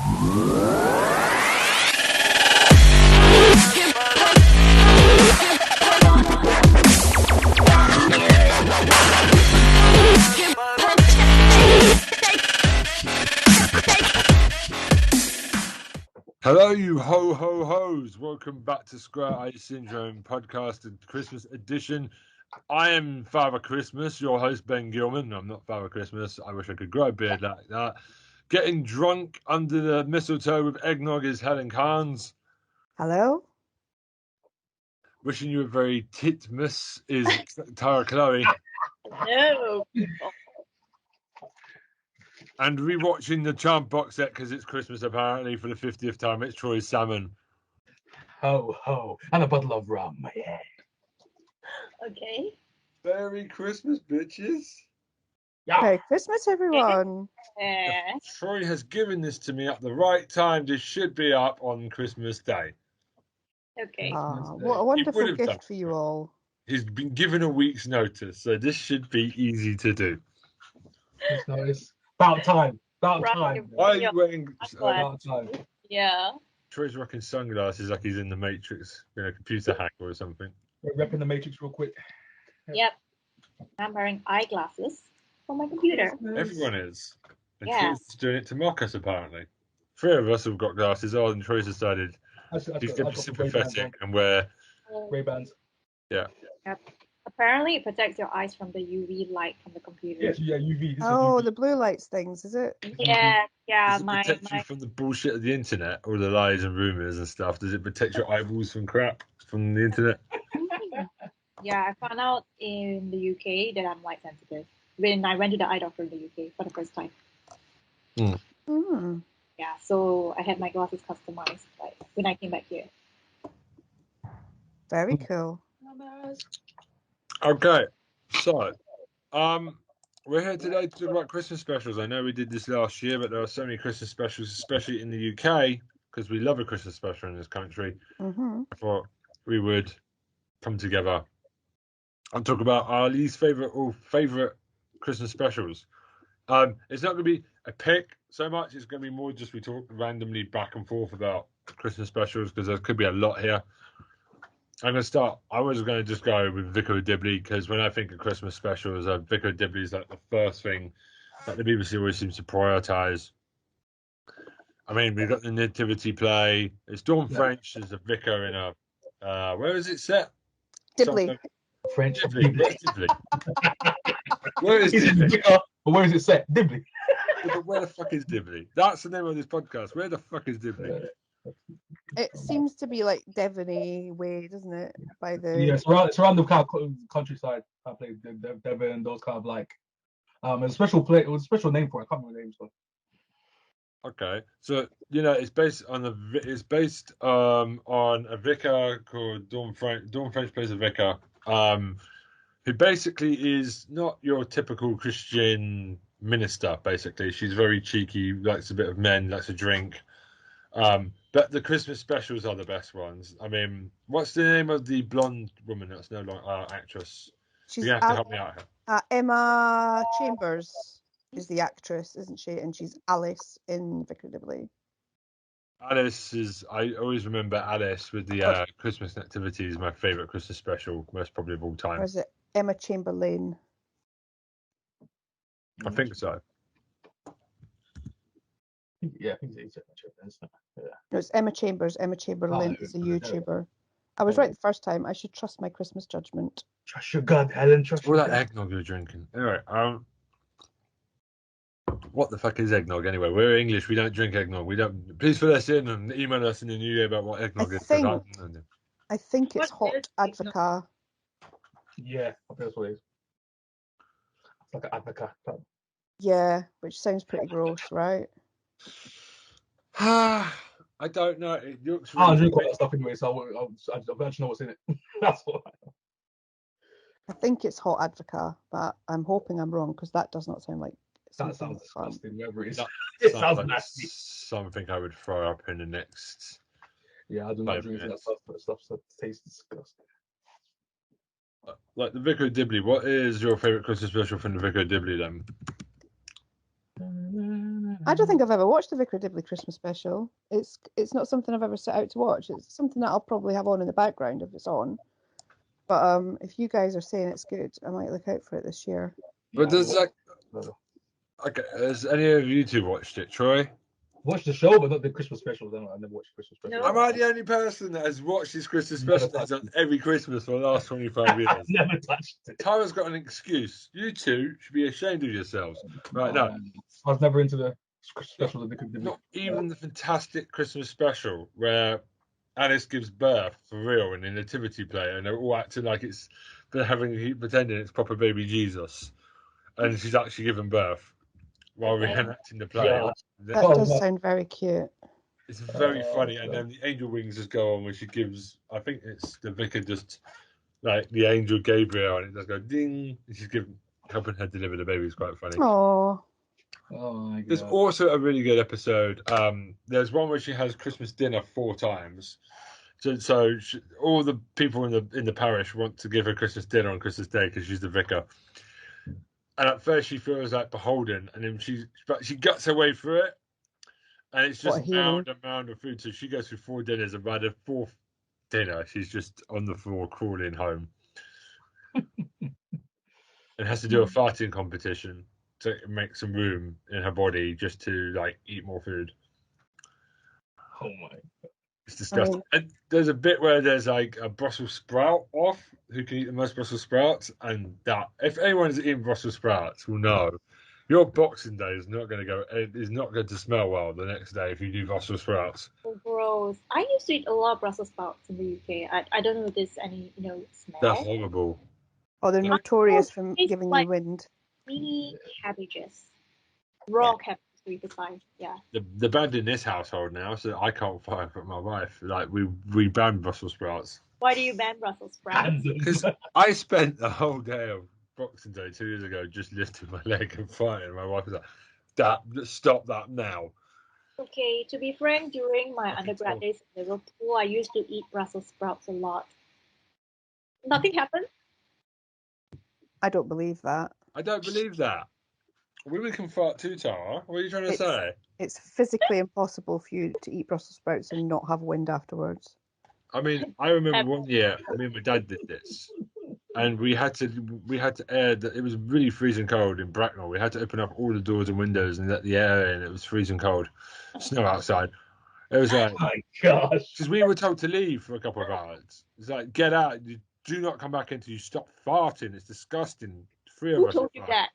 Hello, you ho-ho-hos. Welcome back to Square Eye Syndrome podcast and Christmas edition. I am Father Christmas, your host, Ben Gilman. I'm not Father Christmas. I wish I could grow a beard like that. Getting drunk under the mistletoe with eggnog is Helen Carnes. Hello. Wishing you a very titmas is Tara Chloe. No. And rewatching the Charm box set because it's Christmas apparently for the 50th time. It's Troy Salmon. Ho, ho. And a bottle of rum. Yeah. Okay. Merry Christmas, bitches. Yeah. Merry Christmas, everyone. Troy has given this to me at the right time. This should be up on Christmas Day. Okay. What a wonderful gift for you all. He's been given a week's notice, so this should be easy to do. That's nice. About time. About time. Why are you wearing About time. Yeah. Troy's rocking sunglasses like he's in the Matrix, a computer hacker or something. We're repping the Matrix real quick. Yep. I'm wearing eyeglasses for my computer. Everyone is. And Yes. Troy's doing it to mock us, apparently. Three of us have got glasses on, and Troy's decided he's going to be sympathetic and wear Ray-Bans. Yeah. Yep. Apparently, it protects your eyes from the UV light from the computer. Yes, yeah, UV. Oh, the blue lights things, is it? Yeah. Does it protect you from the bullshit of the internet, or the lies and rumours and stuff? Does it protect your eyeballs from crap from the internet? Yeah, I found out in the UK that I'm light sensitive when I went to the eye doctor in the UK for the first time. Mm. Yeah, so I had my glasses customized when I came back here. Very cool. Okay, so we're here today to talk about Christmas specials. I know we did this last year, but there are so many Christmas specials, especially in the UK, because we love a Christmas special in this country. Mm-hmm. I thought we would come together and talk about our least favourite or favourite Christmas specials. It's not going to be a pick so much. It's going to be more just we talk randomly back and forth about Christmas specials because there could be a lot here. I'm going to start. I was going to just go with Vicar of Dibley because when I think of Christmas specials, Vicar of Dibley is like the first thing that the BBC always seems to prioritise. I mean, we've got the Nativity play. It's Dawn French as a vicar in a where is it set? Dibley. Something. French. Dibley. Where is He's a Dibley? vicar, but where is it set? Dibley. But where the fuck is Dibley? That's the name of this podcast. Where the fuck is Dibley? It seems to be like Devony way, doesn't it? By the Yeah, it's around the kind of countryside. I played Devon and those kind of like a special play. It was a special name for it. I can't remember the name. So. Okay, so it's based on a vicar called Dawn French. Dawn French plays a vicar, who basically is not your typical Christian minister. Basically, she's very cheeky, likes a bit of men, likes to drink. But the Christmas specials are the best ones. I mean, what's the name of the blonde woman that's no longer actress? she's You have to help me out here. Emma Chambers is the actress, isn't she? And she's Alice in Vicar of Dibley. Alice is. I always remember Alice with the Christmas Nativity is my favourite Christmas special, most probably of all time. Or is it Emma Chamberlain? I think so. Yeah, I think it's yeah. No, it's Emma Chambers. Emma Chamberlain is a YouTuber. I was right the first time. I should trust my Christmas judgment. Trust your gut, Helen. Trust All your that gut. eggnog you're drinking. Anyway, what the fuck is eggnog anyway? We're English. We don't drink eggnog. We don't. Please fill us in and email us in the new year about what eggnog is. I think it's What hot is advocaat. Yeah, I think that's what it is. It's like an advocaat. Yeah, which sounds pretty gross, right? I don't know. It looks I really drink all that stuff anyway, so I actually know what's in it. That's all. I think it's hot advocaat, but I'm hoping I'm wrong because that does not sound like That something sounds fun. disgusting, whatever it is. That It sounds sounds like nasty. something I would throw up in the next. Yeah, I do not 5 drink that minutes. stuff. That stuff tastes disgusting. Like the Vicar of Dibley. What is your favourite Christmas special from the Vicar of Dibley then? I don't think I've ever watched the Vicar of Dibley Christmas special. It's not something I've ever set out to watch. It's something that I'll probably have on in the background if it's on. But if you guys are saying it's good, I might look out for it this year. But does like, okay, has any of you two watched it, Troy? Watch the show, but not the Christmas specials. I never watched Christmas specials. No. Am I the only person that has watched this Christmas special that's done every Christmas for the last 25 years? Never touched it. Tara's got an excuse. You two should be ashamed of yourselves. Right, no. I was never into the special that they could do. Not even the fantastic Christmas special where Alice gives birth for real in the nativity play and they're all acting like pretending it's proper baby Jesus and she's actually given birth while reenacting the play. Yeah. That does sound very cute. It's very funny, and then the angel wings just go on when she gives. I think it's the vicar just like the angel Gabriel, and it does go ding. And she's helping her deliver the baby. It's quite funny. Oh, my God. There's also a really good episode. There's one where she has Christmas dinner 4 times. So all the people in the parish want to give her Christmas dinner on Christmas Day because she's the vicar. And at first she feels like beholden, and then she guts her way through it, and it's just mound and mound of food. So she goes through 4 dinners, and by the 4th dinner, she's just on the floor crawling home, and has to do a farting competition to make some room in her body just to like eat more food. Oh my! It's disgusting. And there's a bit where there's like a Brussels sprout off. Who can eat the most Brussels sprouts? And that, if anyone's eating Brussels sprouts, will know your Boxing Day is not going to smell well the next day if you do Brussels sprouts. Oh, gross! I used to eat a lot of Brussels sprouts in the UK. I don't know if there's any smell. They're horrible. Oh, they're notorious for giving you wind. Mini cabbages, raw cabbages. Yeah. The banned in this household now, so I can't fire for my wife. Like we banned Brussels sprouts. Why do you ban Brussels sprouts? Because I spent the whole day of Boxing Day 2 years ago just lifting my leg and fighting. My wife was like, stop that now. Okay, to be frank, during my undergrad days in Liverpool, I used to eat Brussels sprouts a lot. Nothing happened? I don't believe that. I don't believe that. Women can fart too, Tara. What are you trying to say? It's physically impossible for you to eat Brussels sprouts and not have wind afterwards. I mean, I remember one year, me and my dad did this, and we had to air that. It was really freezing cold in Bracknell. We had to open up all the doors and windows and let the air in. It was freezing cold, snow outside. It was like, oh my gosh, because we were told to leave for a couple of hours. It's like, get out! You do not come back until you stop farting. It's disgusting. 3 of us. Who told you that?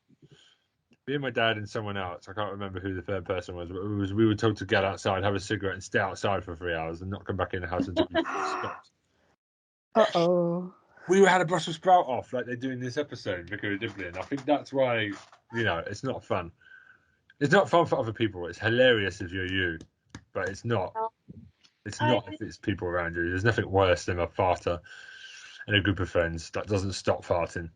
Me and my dad and someone else. I can't remember who the third person was, but we were told to get outside, have a cigarette, and stay outside for 3 hours and not come back in the house until we stopped. Uh-oh. We had a Brussels sprout off like they do in this episode, Vicar of Dibley, and I think that's why, it's not fun. It's not fun for other people. It's hilarious if you're you, but it's not. It's not if it's people around you. There's nothing worse than a farter in a group of friends that doesn't stop farting.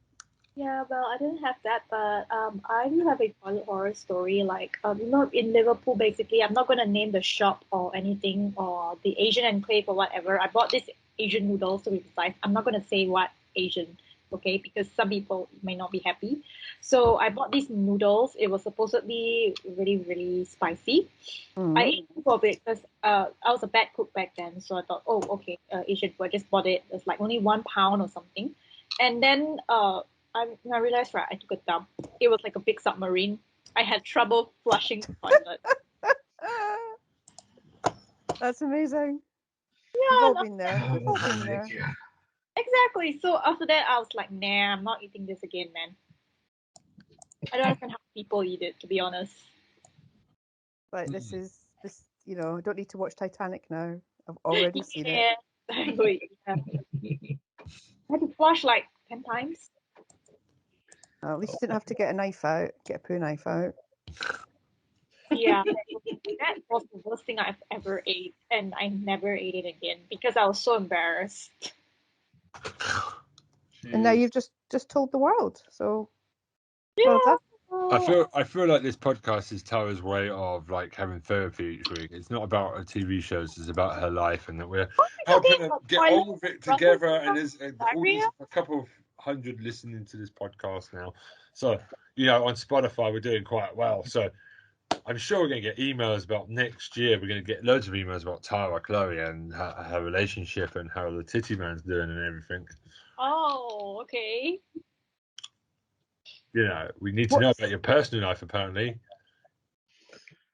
Yeah, well, I didn't have that, but I do have a toilet horror story. Like, in Liverpool, basically, I'm not going to name the shop or anything or the Asian enclave or whatever. I bought this Asian noodles, to be precise. I'm not going to say what Asian, okay, because some people may not be happy. So I bought these noodles. It was supposedly really, really spicy. I ate two of it because I was a bad cook back then. So I thought, oh, okay, Asian food. I just bought it. It's like only £1 or something. And then I realized, right, I took a dump. It was like a big submarine. I had trouble flushing the toilet. That's amazing. Yeah, We've all been there. We've all been there. Exactly. So after that, I was like, nah, I'm not eating this again, man. I don't understand how people eat it, to be honest. But this, don't need to watch Titanic now. I've already seen it. Exactly. Yeah. I had to flush like 10 times. At least you didn't have to get a poo knife out. Yeah, that was the worst thing I've ever ate, and I never ate it again because I was so embarrassed. And now you've just told the world. So yeah. I feel like this podcast is Tara's way of like having therapy each week. It's not about her TV shows; it's about her life, and that we're helping her get all of it together. And there's a couple of 100 listening to this podcast now, so on Spotify we're doing quite well. So I'm sure we're going to get emails about next year. We're going to get loads of emails about Tara, Chloe, and her relationship and how the titty man's doing and everything. Oh, okay. You know, we need to know about your personal life, apparently.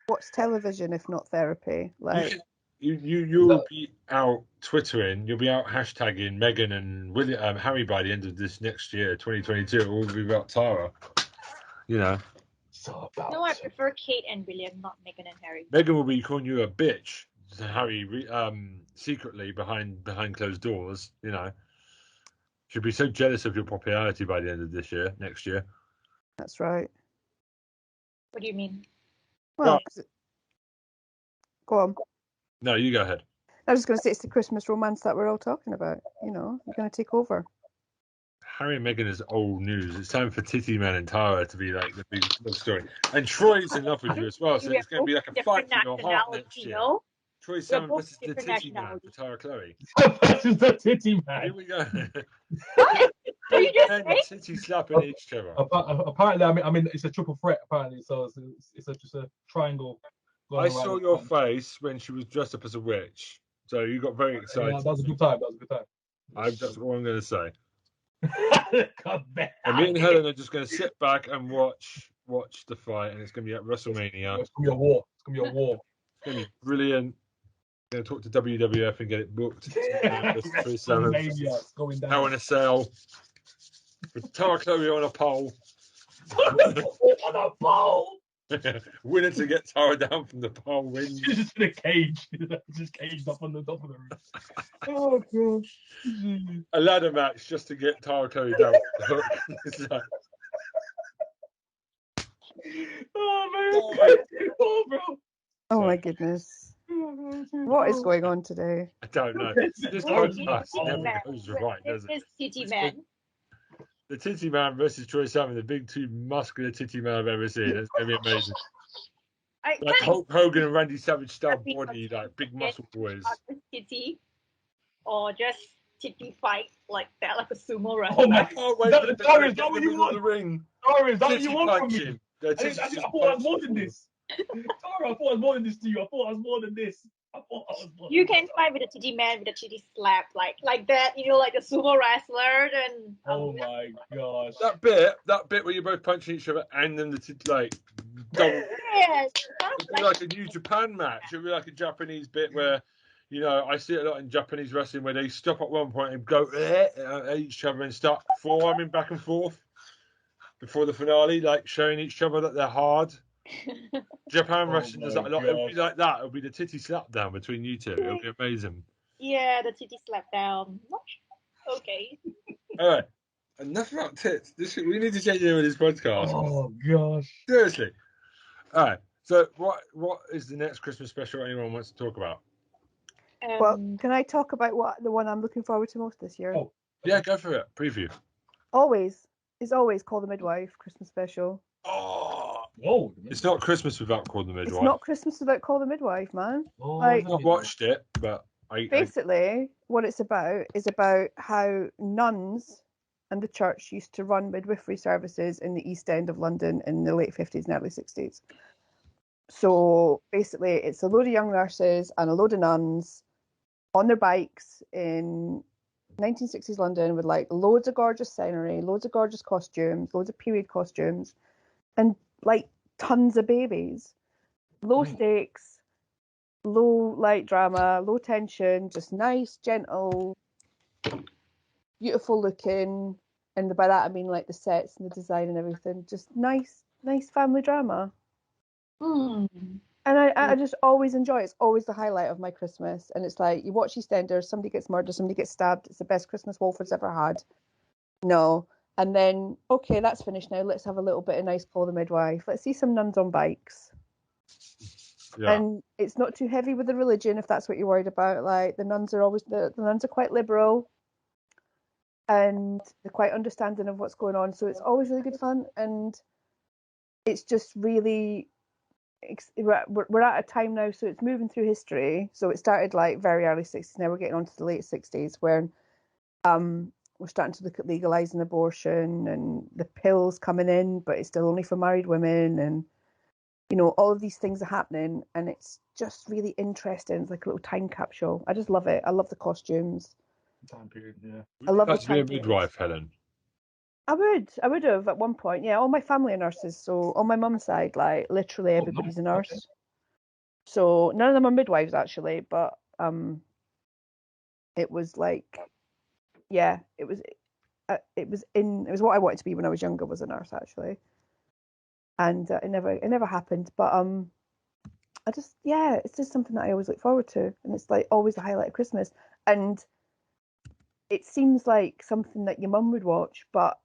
What's television if not therapy? Like, You'll be out twittering, you'll be out hashtagging Meghan and Harry by the end of this next year, 2022. It will be about Tara. You know. No, I prefer Kate and William, not Meghan and Harry. Meghan will be calling you a bitch to Harry secretly behind closed doors. You know. She'll be so jealous of your popularity by the end of next year. that's right. What do you mean? Well, go on. No, you go ahead. I was just going to say it's the Christmas romance that we're all talking about. You know, you're going to take over. Harry and Meghan is old news. It's time for Titty Man and Tara to be like the big love story. And Troy's in love with you as well, so it's going to be like a fight for your heart next year. No? Troy Salmon versus the Titty Man for Tara Chloe. Versus the titty man. Here we go. What? Are you just saying? Titty slapping each other. Apparently, I mean, it's a triple threat. Apparently, so it's just a triangle. I saw your face when she was dressed up as a witch, so you got very excited. Yeah, that was a good time. That's what I'm going to say. God, and me and Helen are just going to sit back and watch the fight, and it's going to be at WrestleMania. It's going to be a war. It's going to be brilliant. Going to talk to WWF and get it booked. WrestleMania going down. Hell in a Cell. With Tara Chloe on a pole. On a pole. Winner to get Tara down from the pole wins. She's just in a cage. Just caged up on the top of the roof. Oh gosh. A ladder match just to get Tara Chloe down the hook. Like... Oh man. Oh bro. Oh my goodness. What is going on today? I don't know. This podcast never goes right, does it? Titty Man. The Titty Man versus Troy Salmon, the big two muscular titty man I've ever seen. It's going to be amazing. Like Hulk Hogan and Randy Savage style body, like big muscle boys. Titty, or just titty fight like that, like a sumo wrestler. Oh my God! Wait for the Sorry, is that what you want? The ring. Sorry, is that what you want from me? I thought I was more than this. Sorry, I thought I was more than this to you. I thought I was more than this. You can fight with a titty man with a titty slap, like that. You know, like a sumo wrestler. Then oh my gosh, that bit where you're both punching each other and then the like double. Yes, it'd be like a New Japan match. It'd be like a Japanese bit where, you know, I see it a lot in Japanese wrestling where they stop at one point and go at each other and start forearming back and forth before the finale, like showing each other that they're hard. Japan wrestling does that a lot. It'll be like that. It'll be the titty slap down between you two. It'll be amazing. Yeah, the titty slap down. Okay. All right. Enough about tits. We need to change the name of this podcast. Oh gosh. Seriously. All right. So what is the next Christmas special anyone wants to talk about? Well, can I talk about the one I'm looking forward to most this year? Oh. Yeah, go for it. Preview. It's always Call the Midwife Christmas special. Oh. Whoa. It's not Christmas without Call the Midwife. It's not Christmas without Call the Midwife, man. Oh, like, I've not watched it, but basically what it's about is about how nuns and the church used to run midwifery services in the East End of London in the late 50s and early 60s. So basically it's a load of young nurses and a load of nuns on their bikes in 1960s London with like loads of gorgeous scenery, loads of gorgeous costumes, loads of period costumes, and like tons of babies. Low stakes, low light drama, low tension, just nice, gentle, beautiful looking, and by that I mean like the sets and the design and everything. Just nice family drama. And I just always enjoy it. It's always the highlight of my Christmas. And it's like, you watch EastEnders, somebody gets murdered, somebody gets stabbed. It's the best Christmas Wolford's ever had. No. And then, okay, that's finished now. Let's have a little bit of nice Call the Midwife. Let's see some nuns on bikes. Yeah. And it's not too heavy with the religion, if that's what you're worried about. Like, the nuns are always, the nuns are quite liberal. And they're quite understanding of what's going on. So it's always really good fun. And it's just really... We're at a time now, so it's moving through history. So it started like very early 60s. Now we're getting on to the late 60s, where we're starting to look at legalizing abortion and the pills coming in, but it's still only for married women. And you know, all of these things are happening, and it's just really interesting. It's like a little time capsule. I just love it. I love the costumes. Time period, yeah. I love the Would you like to be a time period. midwife, Helen? I would have at one point. Yeah, all my family are nurses, so on my mum's side, like literally everybody's a nurse. Okay. So none of them are midwives actually, but it was like, yeah, it was what I wanted to be when I was younger, was a nurse actually, and it never happened. But I just, yeah, it's just something that I always look forward to, and it's like always a highlight of Christmas, and it seems like something that your mum would watch, but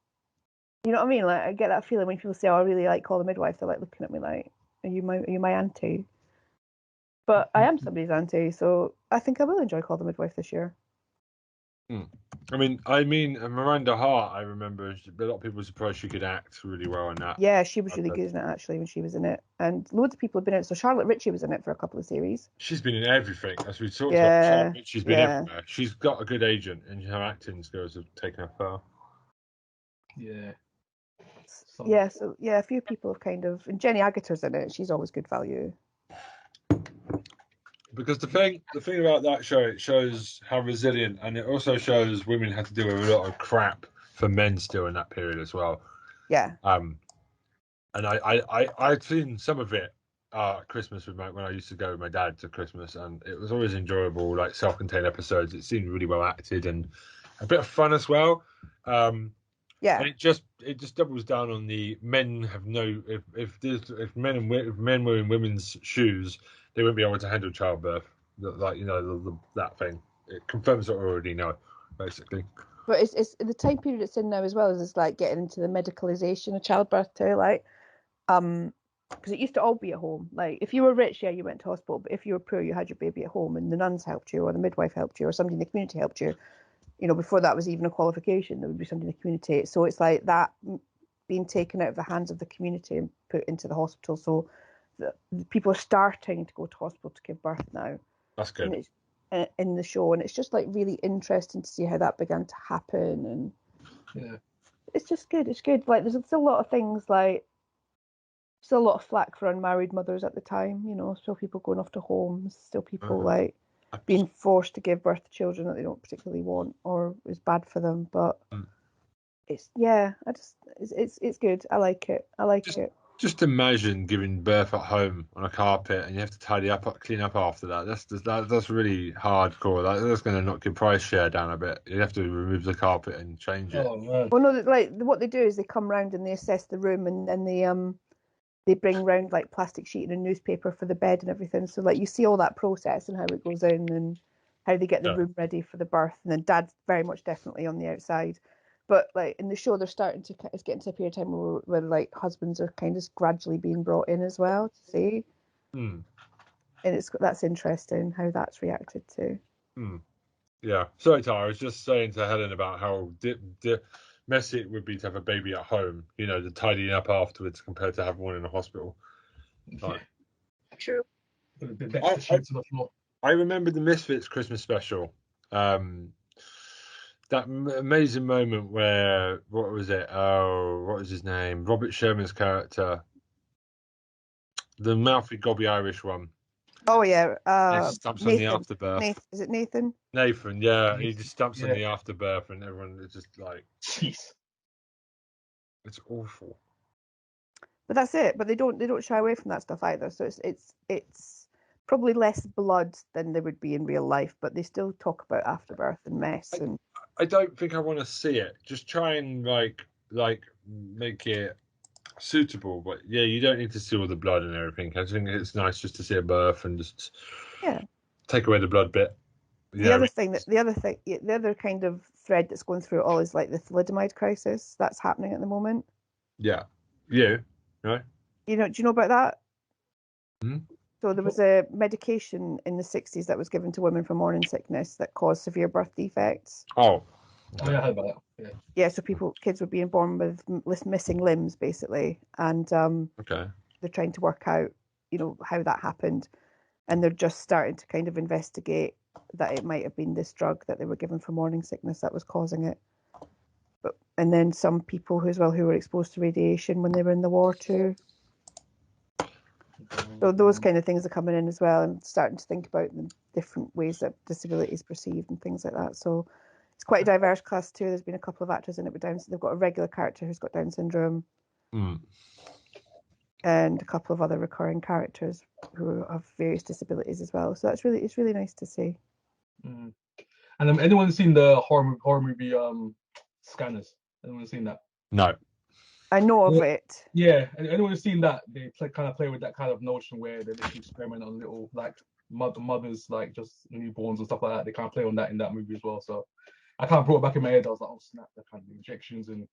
you know what I mean? Like I get that feeling when people say, "Oh, I really like Call the Midwife," they're like looking at me like, are you my auntie?" But I am somebody's auntie, so I think I will enjoy Call the Midwife this year. I mean, Miranda Hart, I remember a lot of people were surprised she could act really well in that. Yeah, she was really good in it actually when she was in it, and loads of people have been in it. So Charlotte Ritchie was in it for a couple of series. She's been in everything, as we talked Yeah, about. She's been yeah. everywhere. She's got a good agent, and her acting skills have taken her far. Yeah. Yeah, so yeah, a few people have kind of, and Jenny Agutters in it. She's always good value. Because the thing about that show, it shows how resilient, and it also shows women had to deal with a lot of crap for men still in that period as well. Yeah. And I'd seen some of it Christmas when I used to go with my dad to Christmas, and it was always enjoyable, like self-contained episodes. It seemed really well acted and a bit of fun as well. Yeah. And it just doubles down on the men have no if men were in women's shoes, they wouldn't be able to handle childbirth. Like, you know, that thing. It confirms what we already know, basically. But it's the time period it's in now as well, is like getting into the medicalization of childbirth too, like because it used to all be at home. Like if you were rich, yeah, you went to hospital, but if you were poor, you had your baby at home, and the nuns helped you, or the midwife helped you, or somebody in the community helped you. You know, before that was even a qualification, there would be somebody in the community. So it's like that being taken out of the hands of the community and put into the hospital. So the people are starting to go to hospital to give birth now. That's good. And it's in the show, and it's just like really interesting to see how that began to happen. And yeah, it's just good. It's good. Like there's still a lot of things, like still a lot of flack for unmarried mothers at the time. You know, still people going off to homes, still people like being forced to give birth to children that they don't particularly want or is bad for them. But it's it's good. I like it. Just imagine giving birth at home on a carpet, and you have to clean up after that. That's really hardcore. That's going to knock your price share down a bit. You have to remove the carpet and change it. Oh man. Well, no, like what they do is they come round and they assess the room, and then they bring round like plastic sheet and a newspaper for the bed and everything. So like you see all that process and how it goes in and how they get the room ready for the birth. And then Dad's very much definitely on the outside. But like in the show, they're it's getting to a period of time where like husbands are kind of gradually being brought in as well to see. And that's interesting how that's reacted to. Yeah. Sorry, Tara. I was just saying to Helen about how messy it would be to have a baby at home. You know, the tidying up afterwards compared to have one in a hospital. Like, True. The extra sheets on the floor. I remember the Misfits Christmas special. That amazing moment where, what was it? Oh, what was his name? Robert Sherman's character, the mouthy gobby Irish one. Oh yeah, he stumps on the afterbirth. Is it Nathan? Nathan, yeah, he just stumps on the afterbirth, and everyone is just like, jeez, it's awful. But that's it. But they don't shy away from that stuff either. So it's probably less blood than there would be in real life, but they still talk about afterbirth and mess. And I don't think I want to see it. Just try and like make it suitable. But yeah, you don't need to see all the blood and everything. I think it's nice just to see a birth and just take away the blood bit. The other kind of thread that's going through it all is like the thalidomide crisis that's happening at the moment. Yeah. Yeah. Right. Do you know about that? Hmm? So there was a medication in the 60s that was given to women for morning sickness that caused severe birth defects. Oh. Okay. Yeah, I heard about that. Yeah, so kids were being born with missing limbs basically, and they're trying to work out, you know, how that happened, and they're just starting to kind of investigate that it might have been this drug that they were given for morning sickness that was causing it. And then some people who were exposed to radiation when they were in the war too. So those kind of things are coming in as well, and starting to think about the different ways that disability is perceived and things like that. So it's quite a diverse cast too. There's been a couple of actors in it with Down syndrome. They've got a regular character who's got Down syndrome, and a couple of other recurring characters who have various disabilities as well. So it's really nice to see. And anyone seen the horror movie Scanners? Anyone seen that? No. I know of it. Yeah, and anyone who's seen that, they kind of play with that kind of notion where they literally experiment on little like mothers, like just newborns and stuff like that. They kind of play on that in that movie as well. So I kind of brought it back in my head. I was like, oh snap, the kind of injections and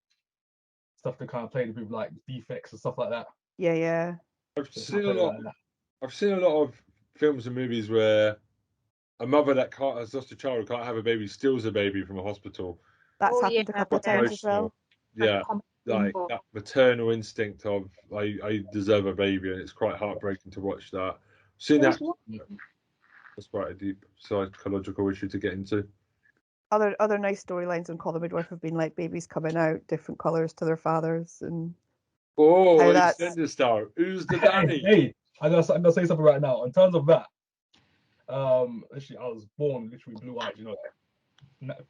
stuff they kind of played with, like defects and stuff like that. Yeah. I've seen a lot of films and movies where a mother that has lost a child who can't have a baby steals a baby from a hospital. That's happened a couple of times as well. Yeah. Like that maternal instinct of I deserve a baby, and it's quite heartbreaking to watch that. Seen that. That's quite a deep psychological issue to get into. Other nice storylines on Call the Midwife have been like babies coming out different colours to their fathers, and extended star. Who's the daddy? Hey, I'm gonna say something right now. In terms of that, actually, I was born literally blue eyes. You know,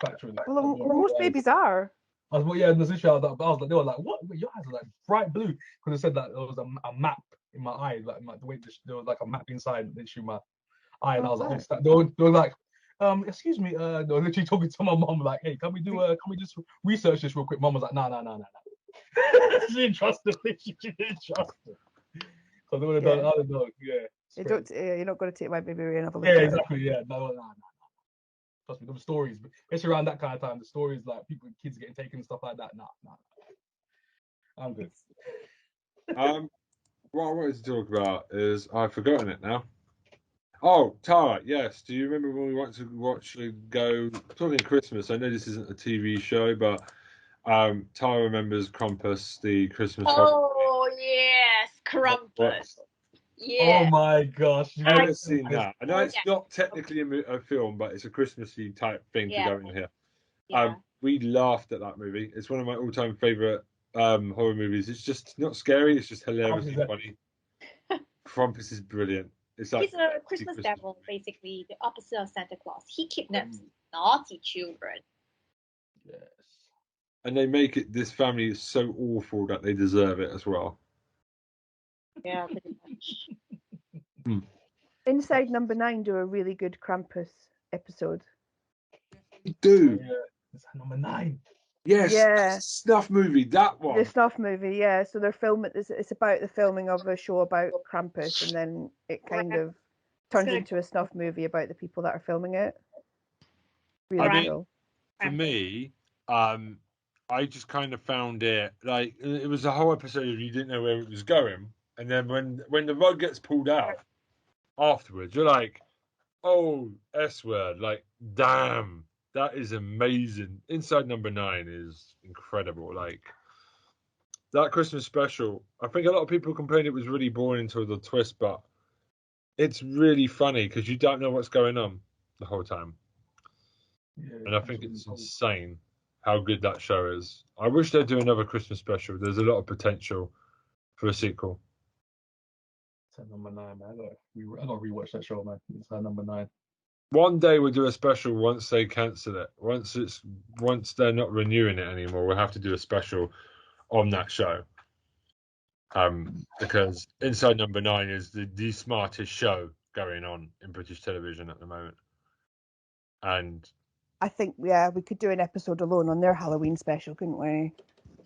factually. Well, most babies are. I was, yeah, in this issue, I was like, they were like, what? Wait, your eyes are like bright blue. Because they said that there was a map in my eye, like the way there was like a map inside literally my eye. And I was like, they were like, excuse me, they were literally talking to my mom, like, hey, can we just research this real quick? Mom was like, no. She didn't trust it. She didn't trust it. So they would have done, I don't know, yeah. You're not going to take my baby away and have a look. Yeah, exactly, yeah. No. Trust me, the stories, especially around that kind of time, the stories like kids getting taken and stuff like that. Nah. I'm good. What I wanted to talk about is I've forgotten it now. Oh, Tara, yes. Do you remember when we went to go talking Christmas? I know this isn't a TV show, but Tara remembers Krampus, the Christmas. Oh yes, Krampus. Yeah. Oh my gosh! I haven't seen that. I know it's not technically a film, but it's a Christmassy type thing to go in here. Yeah. We laughed at that movie. It's one of my all-time favorite horror movies. It's just not scary. It's just hilariously funny. Krampus is brilliant. It's like he's a Christmas devil, basically the opposite of Santa Claus. He kidnaps naughty children. Yes. And they make it. This family is so awful that they deserve it as well. Yeah, pretty much. Inside Number 9 do a really good Krampus episode. They do. Yeah, it's number 9. Yes. Yeah. Snuff movie. That one. The Snuff movie. Yeah. So they're filming. It's about the filming of a show about Krampus, and then it kind of turns into a snuff movie about the people that are filming it. Really cool. For me, I just kind of found it like it was a whole episode of you didn't know where it was going, and then when the rug gets pulled out afterwards, you're like, oh, S word, like, damn, that is amazing. Inside Number 9 is incredible. Like that Christmas special, I think a lot of people complained it was really boring until the twist, but it's really funny because you don't know what's going on the whole time. Yeah, and I think it's insane how good that show is. I wish they'd do another Christmas special. There's a lot of potential for a sequel. It's number 9, man. I gotta rewatch that show, man. It's number 9. One day we'll do a special once they cancel it. Once they're not renewing it anymore, we'll have to do a special on that show. Because Inside Number 9 is the smartest show going on in British television at the moment. And I think, yeah, we could do an episode alone on their Halloween special, couldn't we?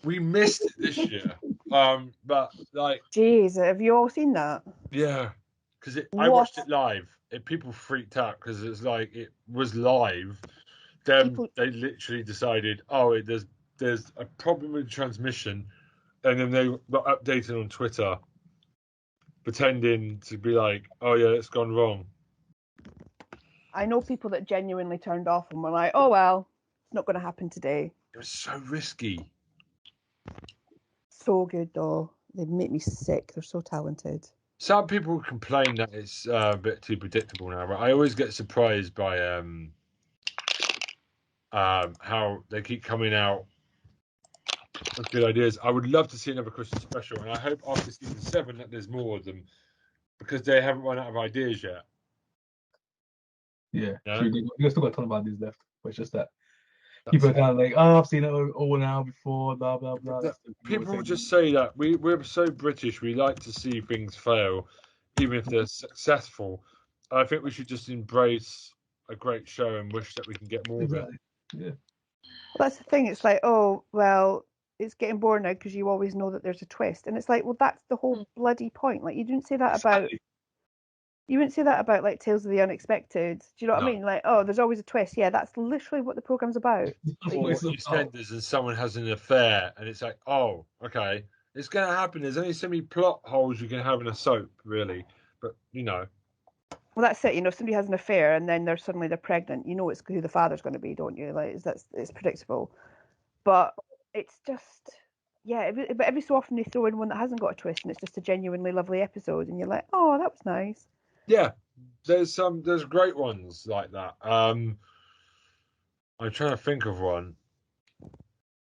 We missed it this year. But like, jeez, have you all seen that? Yeah, because I watched it live. People freaked out because it's like it was live. Then they literally decided, oh, there's a problem with transmission, and then they got updated on Twitter, pretending to be like, oh yeah, it's gone wrong. I know people that genuinely turned off and were like, oh well, it's not going to happen today. It was so risky. So good though. They make me sick. They're so talented. Some people complain that it's a bit too predictable now, but I always get surprised by how they keep coming out with good ideas. I would love to see another Christmas special, and I hope after season 7 that there's more of them. because they haven't run out of ideas yet. Yeah, No? true. They still got a ton of ideas left, but it's just that That's people are it. kind of like, oh, I've seen it all now before, blah blah blah. That's the People just say that we're so British. We like to see things fail, even if they're successful. I think we should just embrace a great show and wish that we can get more of it. exactly. Yeah. Well, that's the thing. It's like, oh, well, it's getting boring now because you always know that there's a twist, and it's like, well, that's the whole bloody point. Like, you didn't say that about. You wouldn't say that about like Tales of the Unexpected. Do you know what I No. mean? Like, oh, there's always a twist. Yeah, that's literally what the program's about. Or EastEnders and someone has an affair, and it's like, oh, okay, it's going to happen. There's only so many plot holes you can have in a soap, really. But you know, Well, that's it. You know, if somebody has an affair and then they're pregnant, you know it's who the father's going to be, don't you? Like, it's predictable. But it's just, yeah. But every so often they throw in one that hasn't got a twist, and it's just a genuinely lovely episode, and you're like, oh, that was nice. yeah, there's great ones like that. I'm trying to think of one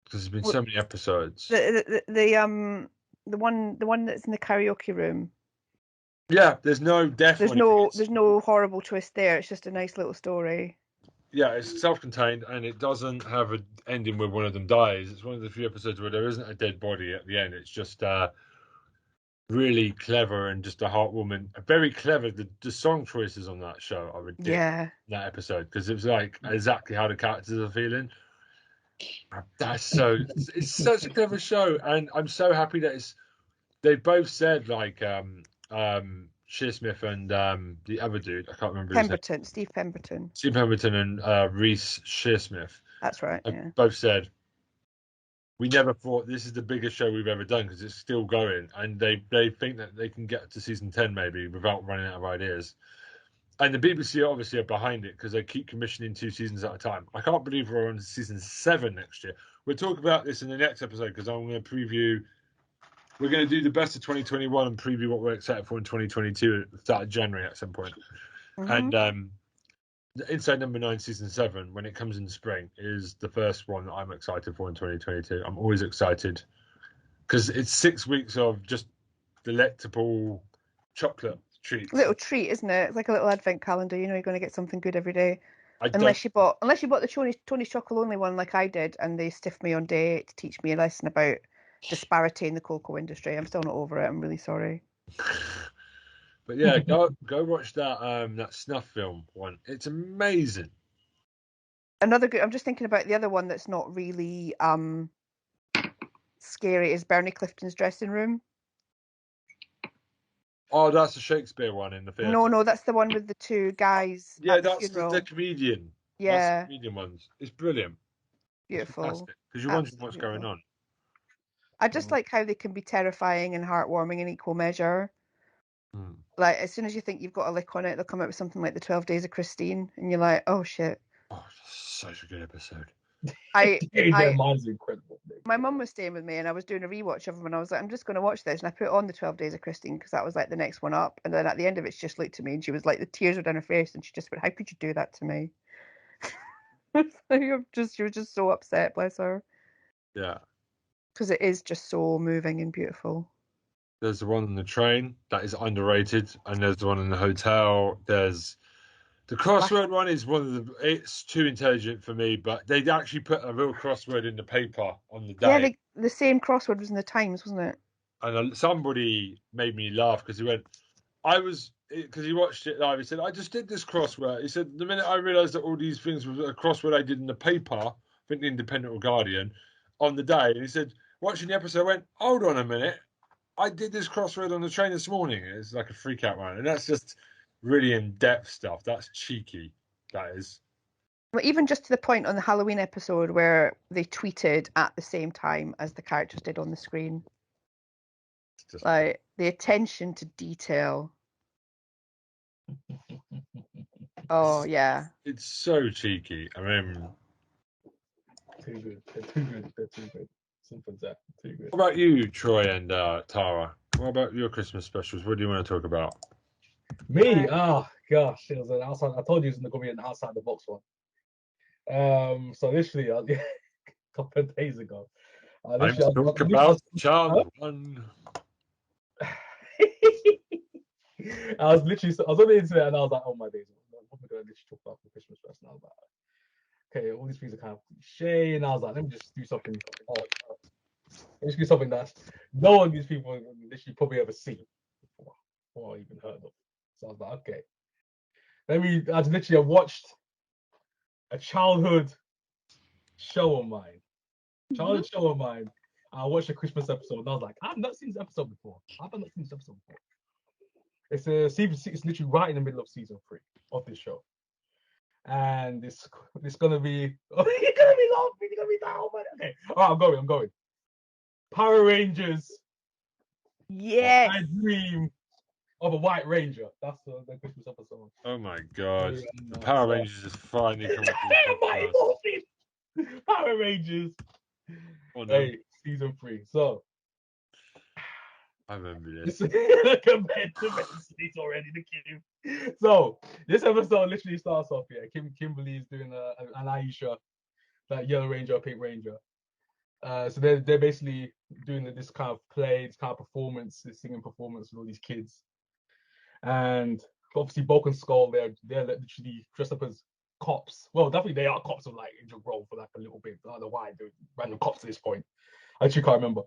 because there's been so many episodes. The one that's in the karaoke room. Yeah, there's no death. There's no horrible twist there. It's just a nice little story. Yeah, it's self-contained and it doesn't have an ending where one of them dies. It's one of the few episodes where there isn't a dead body at the end. It's just really clever and just a heartwarming, very clever. The song choices on that show are ridiculous. Yeah. That episode, because it was like exactly how the characters are feeling. It's such a clever show, and I'm so happy that they both said like Shearsmith and the other dude, I can't remember his name. Steve Pemberton. Steve Pemberton and Reese Shearsmith. That's right. Yeah. Both said we never thought this is the biggest show we've ever done because it's still going, and they think that they can get to season 10 maybe without running out of ideas. And the BBC obviously are behind it because they keep commissioning 2 seasons at a time. I can't believe we're on season 7 next year. We'll talk about this in the next episode because I'm going to preview. We're going to do the best of 2021 and preview what we're excited for in 2022 at the start of January at some point. Mm-hmm. And Inside Number 9 season 7, when it comes in spring, is the first one that I'm excited for in 2022. I'm always excited because it's 6 weeks of just delectable chocolate treats. Little treat, isn't it? It's like a little advent calendar. You know, you're going to get something good every day. Unless you bought the Tony's Chocolate Only one like I did, and they stiffed me on day 8 to teach me a lesson about disparity in the cocoa industry. I'm still not over it. I'm really sorry. But yeah, go watch that snuff film one. It's amazing. Another good. I'm just thinking about the other one that's not really scary. Is Bernie Clifton's Dressing Room? Oh, that's the Shakespeare one in the theatre. No, that's the one with the 2 guys. Yeah, that's the comedian. Yeah, that's the comedian ones. It's brilliant. Beautiful. Because you're wondering what's going on. I just like how they can be terrifying and heartwarming in equal measure. Like, as soon as you think you've got a lick on it, they'll come out with something like the 12 Days of Christine, and you're like, oh shit. Oh, such a good episode. Mine's incredible. My mum was staying with me, and I was doing a rewatch of them, and I was like, I'm just going to watch this, and I put on the 12 Days of Christine because that was like the next one up, and then at the end of it, she just looked at me, and she was like, the tears were down her face, and she just went, "How could you do that to me?" She was just so upset, bless her. Yeah. Because it is just so moving and beautiful. There's the one on the train that is underrated, and there's the one in the hotel. There's the crossword one is it's too intelligent for me, but they actually put a real crossword in the paper on the day. Yeah, the same crossword was in the Times, wasn't it? And somebody made me laugh because he went, because he watched it live. He said, I just did this crossword. He said, the minute I realised that all these things were a crossword I did in the paper, I think the Independent or Guardian, on the day. And he said, watching the episode, I went, hold on a minute. I did this crossword on the train this morning. It's like a freak out one. And that's just really in-depth stuff. That's cheeky. That is. Well, even just to the point on the Halloween episode where they tweeted at the same time as the characters did on the screen. Like, the attention to detail. Oh, yeah. It's so cheeky. I mean... Too good. They're too good. Simple as that. Too good. What about you, Troy and Tara? What about your Christmas specials? What do you want to talk about? Me? Oh, gosh. It was an outside. I told you it was going to be an outside the box one. So literally, a couple of days ago. I'm talking about Child One. I was on the internet and I was like, oh my days, what am I going to literally talk about for Christmas first? And I was like, okay, all these things are kind of cliche, and I was like, let me just do something odd. Let me just do something that's no one of these people literally probably ever seen before or even heard of. So I was like, okay. I watched a childhood show of mine. I watched a Christmas episode and I was like, I've not seen this episode before. It's literally right in the middle of season 3 of this show. And it's gonna be you're gonna be laughing, you're gonna be down, man. Okay. Alright, I'm going. Power Rangers. Yes. I dream of a White Ranger. That's the Christmas episode. Oh my god. Yeah, The Power Rangers is finally coming to the podcast. Power Rangers. Oh, no. Hey, season 3. So I remember this. compared to Wednesdays already, the kid. So this episode literally starts off here. Kimberly is doing an Aisha, that Yellow Ranger, Pink Ranger. So they're basically doing this kind of play, this kind of performance, this singing performance with all these kids. And obviously Bulk and Skull, they're literally dressed up as cops. Well, definitely they are cops of like Angel Grove for like a little bit. I don't know why they're random cops at this point. I actually can't remember.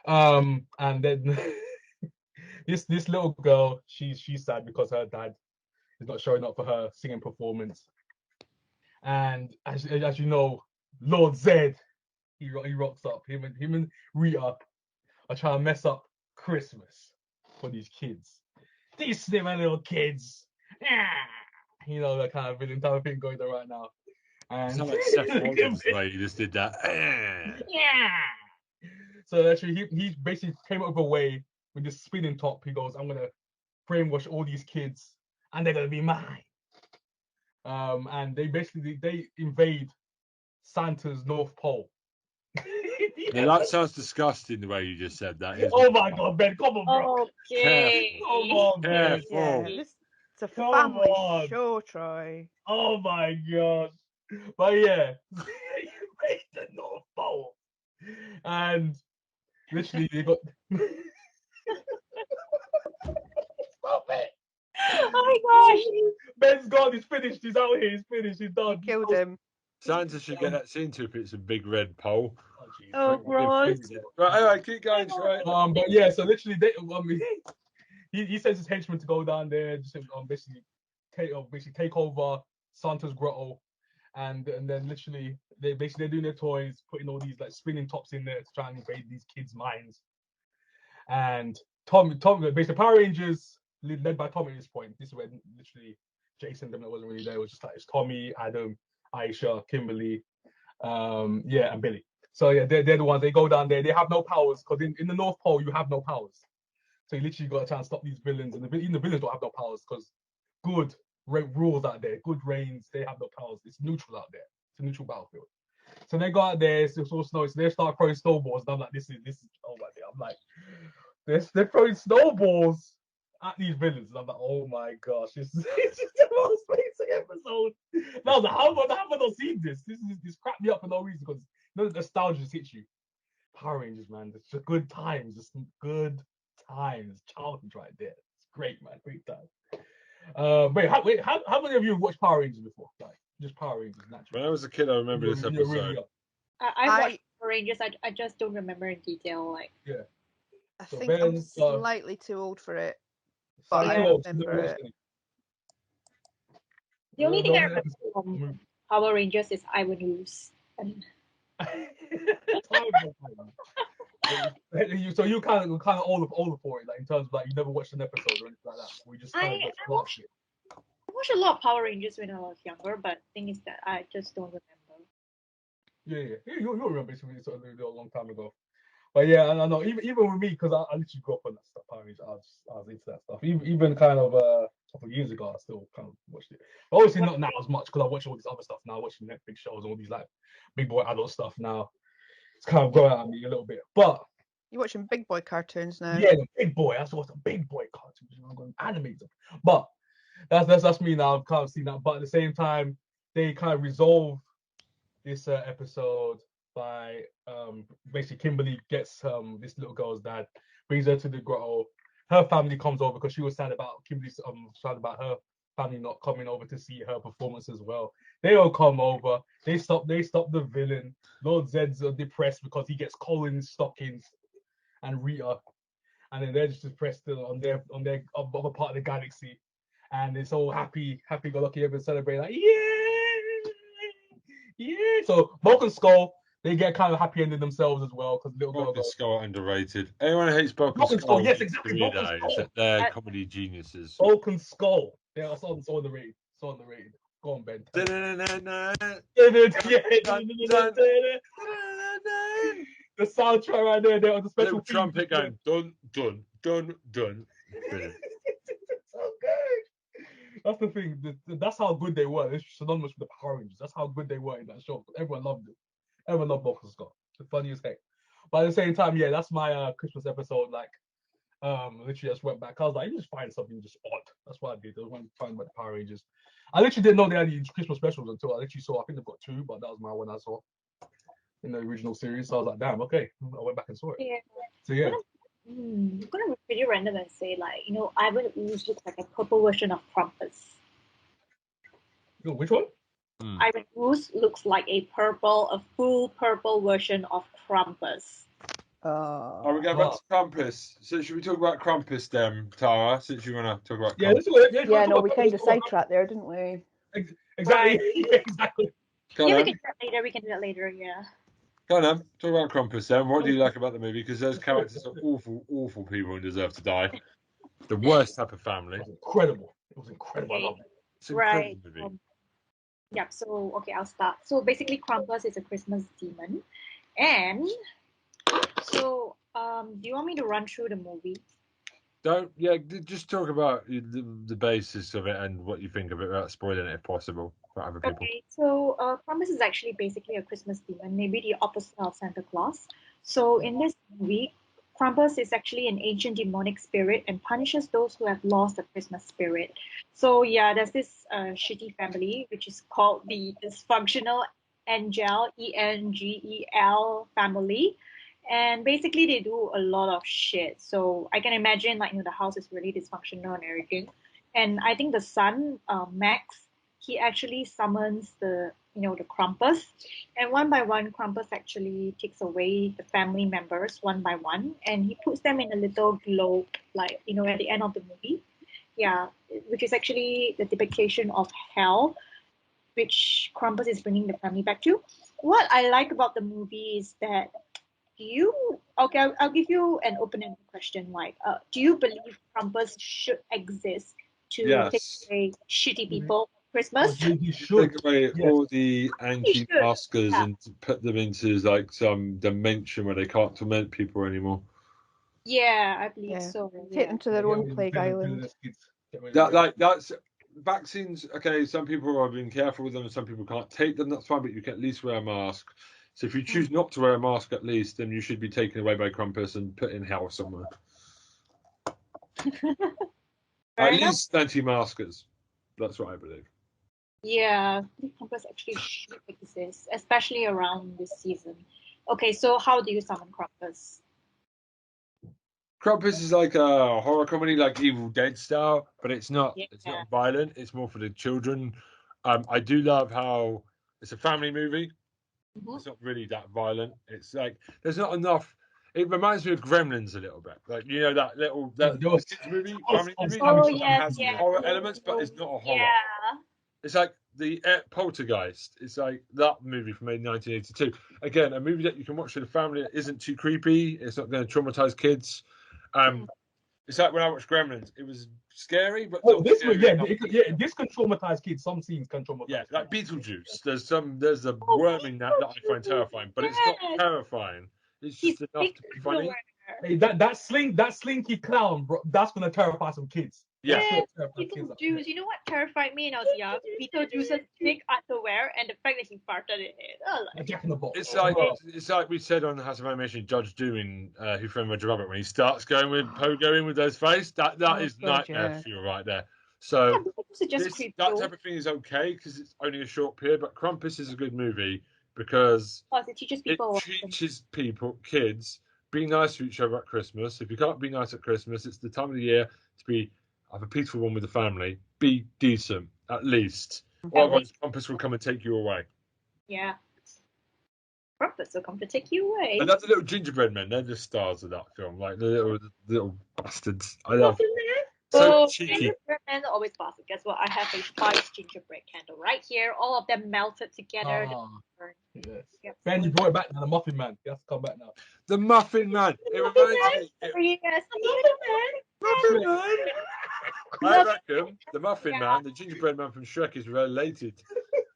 And then this little girl, she's sad because her dad is not showing up for her singing performance. And as you know, Lord Zed, he rocks up. Him and Rita are trying to mess up Christmas for these kids. These slimmer little kids. You know, that kind of villain type of thing going on right now. And It's not like Seth Rogen's the way he just did that. Yeah. So actually, he basically came up with a way with this spinning top. He goes, I'm gonna brainwash all these kids, and they're gonna be mine. And they invade Santa's North Pole. Yeah, that sounds disgusting the way you just said that. Oh my god, Ben, come on, bro. Okay. Come on, Ben. Yeah, this it's a family show, Troy. Oh my god. But yeah, you made the North Pole. And literally they got Stop it. Oh my gosh. Ben's gone, he's finished, he's out here, he's finished, he's done. Killed him. Santa should get that scene to if it's a big red pole. Oh, gross. Right, anyway, keep going, Troy. But yeah, so literally he sends his henchmen to go down there, just basically take over Santa's grotto, and then literally they're doing their toys, putting all these like spinning tops in there to try and invade these kids' minds. And Tom, basically Power Rangers led by Tommy at this point. This is where literally Jason that wasn't really there. It was just like it's Tommy, Adam, Aisha, Kimberly, and Billy. So yeah, they're the ones. They go down there. They have no powers because in the North Pole you have no powers. So you literally got to try and stop these villains, and even the villains don't have no powers because good rules out there. Good reigns. They have no powers. It's neutral out there. It's a neutral battlefield. So they go out there. It's all snow. So they start throwing snowballs, and I'm like, this is. Oh my god! I'm like, they're throwing snowballs at these villains, and I'm like, oh my gosh, it's just the most basic episode. And I was like, how have I not seen this? This cracked me up for no reason because the nostalgia just hits you. Power Rangers, man, it's just good times, just good times, childhood right there. It's great, man, great time. Wait, how many of you have watched Power Rangers before? Like just Power Rangers, naturally. When I was a kid, I remember this episode. Really I watched Power Rangers. I just don't remember in detail. Like I think I'm slightly too old for it. But I remember it. The only thing I remember from Power Rangers is Ivan Ooze. So you kind of older for it, like in terms of like you never watched an episode or anything like that. We just I watched a lot of Power Rangers when I was younger, but the thing is that I just don't remember. Yeah. You'll remember it's a long time ago. But yeah, I know even with me because I literally grew up on that stuff. Power Rangers, I was into that stuff. Even kind of a couple of years ago, I still kind of watched it. But obviously not now as much because I watch all this other stuff now. Watching Netflix shows and all these like big boy adult stuff now. It's kind of growing out of me a little bit. But you're watching big boy cartoons now. Yeah, the big boy. That's what's a big boy cartoons. I'm going to animate them. But that's me now. I've kind of seen that. But at the same time, they kind of resolve this episode by basically Kimberly gets this little girl's dad, brings her to the grotto, her family comes over because she was sad about sad about her family not coming over to see her performance as well. They all come over. They stop the villain. Lord Zed's depressed because he gets Colin's stockings and Rita, and then they're just depressed on their other part of the galaxy, and it's all happy go lucky, everyone celebrating like yeah. So Bulk and Skull, they get kind of happy ending themselves as well because little girl Bulk and goes. Skull are underrated. Anyone who hates Bulk and Bulk and Skull, Skull, yes, exactly. Bulk and is Skull. that they're comedy geniuses. Bulk and Skull. They are so underrated. So underrated. Go on, Ben. The soundtrack right there on the special trumpet going dun dun dun dun. It's so good. That's the thing. That's how good they were. It's synonymous with the Power Rangers. That's how good they were in that show. Everyone loved it. Everyone loved Bulk and Skull. The funniest heck. But at the same time, yeah, that's my Christmas episode. Like, literally just went back. I was like, you just find something just odd. That's what I did. I went to find about the Power Rangers. I literally didn't know they had these Christmas specials until I literally saw. I think they've got 2, but that was my one I saw in the original series. So I was like, damn, okay. I went back and saw it. Yeah. So yeah. I'm gonna be pretty random and say, like, Ivan Ooze looks like a purple version of Krampus. Which one? Ivan Ooze looks like a full purple version of Krampus. We go back to Krampus. So should we talk about Krampus then, Tara? Since you want to talk about Krampus. Yeah, no, we kind of sidetracked there, didn't we? Exactly. Yeah, exactly. We can do that later. Yeah. Go on, then. Talk about Krampus then. What do you like about the movie? Because those characters are awful people and deserve to die. The worst type of family. It was incredible. I love it. It's an incredible movie. So, okay, I'll start. So, basically, Krampus is a Christmas demon. And so, do you want me to run through the movie? Just talk about the basis of it and what you think of it without spoiling it if possible for other people. Okay, so Krampus is actually basically a Christmas demon, maybe the opposite of Santa Claus. So in this movie, Krampus is actually an ancient demonic spirit and punishes those who have lost the Christmas spirit. So yeah, there's this shitty family which is called the dysfunctional Engel, Engel family. And basically, they do a lot of shit. So I can imagine, like, the house is really dysfunctional and everything. And I think the son, Max, he actually summons the Krampus. And one by one, Krampus actually takes away the family members one by one. And he puts them in a little globe, like, at the end of the movie. Yeah, which is actually the depiction of hell, which Krampus is bringing the family back to. What I like about the movie is that I'll give you an open-ended question. Like, do you believe Krampus should exist to take away shitty people Christmas? Take away all the anti-maskers and put them into like some dimension where they can't torment people anymore. Yeah, I believe so. Take them to their own plague island. That's vaccines. Okay, some people are being careful with them, and some people can't take them. That's fine, but you can at least wear a mask. So if you choose not to wear a mask, at least, then you should be taken away by Krampus and put in hell somewhere. At least anti-maskers. That's what I believe. Yeah, I think Krampus actually should exist, especially around this season. Okay, so how do you summon Krampus? Krampus is like a horror comedy, like Evil Dead style, but it's not. Yeah. It's not violent. It's more for the children. I do love how it's a family movie. Mm-hmm. It's not really that violent. It's like there's not enough. It reminds me of Gremlins a little bit, like that kids movie, family movie. Has horror elements, but it's not a horror. Yeah. It's like the Poltergeist. It's like that movie from 1982. Again, a movie that you can watch with a family that isn't too creepy. It's not going to traumatize kids. It's like when I watched Gremlins. It was scary, but this can traumatize kids. Some scenes can traumatize. Yeah, like Beetlejuice. There's a worm in that I find terrifying, but it's not terrifying. It's just enough to be funny. Hey, that slinky clown, bro, that's gonna terrify some kids. Yeah. Beetlejuice. You know what terrified me when I was young? Beetlejuice's big underwear and the fact that he farted in it. Like Jack in the Box. It's like we said on House of Animation, Judge Doom in Who Framed Roger Rabbit, when he starts going with Pogo in with those face, that is nightmare fuel right there. So that type of thing is okay because it's only a short period, but Krampus is a good movie because it teaches people, kids, be nice to each other at Christmas. If you can't be nice at Christmas, it's the time of the year to have a peaceful one with the family. Be decent, at least. Otherwise, Krampus will come and take you away. Yeah. Krampus will come to take you away. And that's the little gingerbread men. They're the stars of that film. Like the little bastards. I love them. So cheeky. Gingerbread men are always bastard. Guess what? I have a spice gingerbread candle right here. All of them melted together. Yes. Ben, you brought it back now. The Muffin Man. He has to come back now. The Muffin Man. It reminds me. Muffin Man. I reckon the Muffin Man, the gingerbread man from Shrek, is related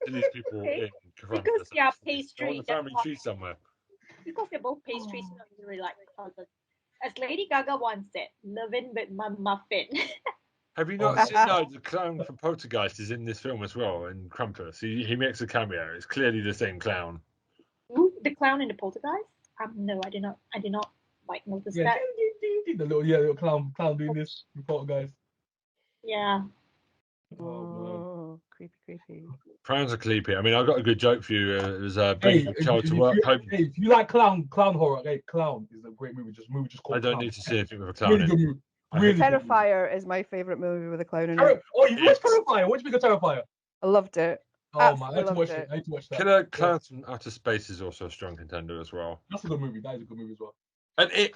to these people in Krampus. Because they are pastry. On the family tree somewhere. Because they're both pastries, not really like cousins. As Lady Gaga once said, living with my muffin. Have you not seen the clown from Poltergeist is in this film as well, in Krampus? He makes a cameo. It's clearly the same clown. Ooh, the clown in the Poltergeist? No, I did not like notice that. The little clown doing this in Poltergeist. Yeah. Oh, creepy. Clowns are creepy. I mean, I got a good joke for you. It was bring your child to work. If you like clown horror, Clown is a great movie. Just called I don't Clown. need to see anything with a clown Really in. good movie. Really Terrifier is my favourite movie with a clown in it. Oh, you watched Terrifier? What do you think of Terrifier? I loved it. Oh man, I had to watch that. Killer Clowns from Outer Space is also a strong contender as well. That's a good movie. That is a good movie as well. And it.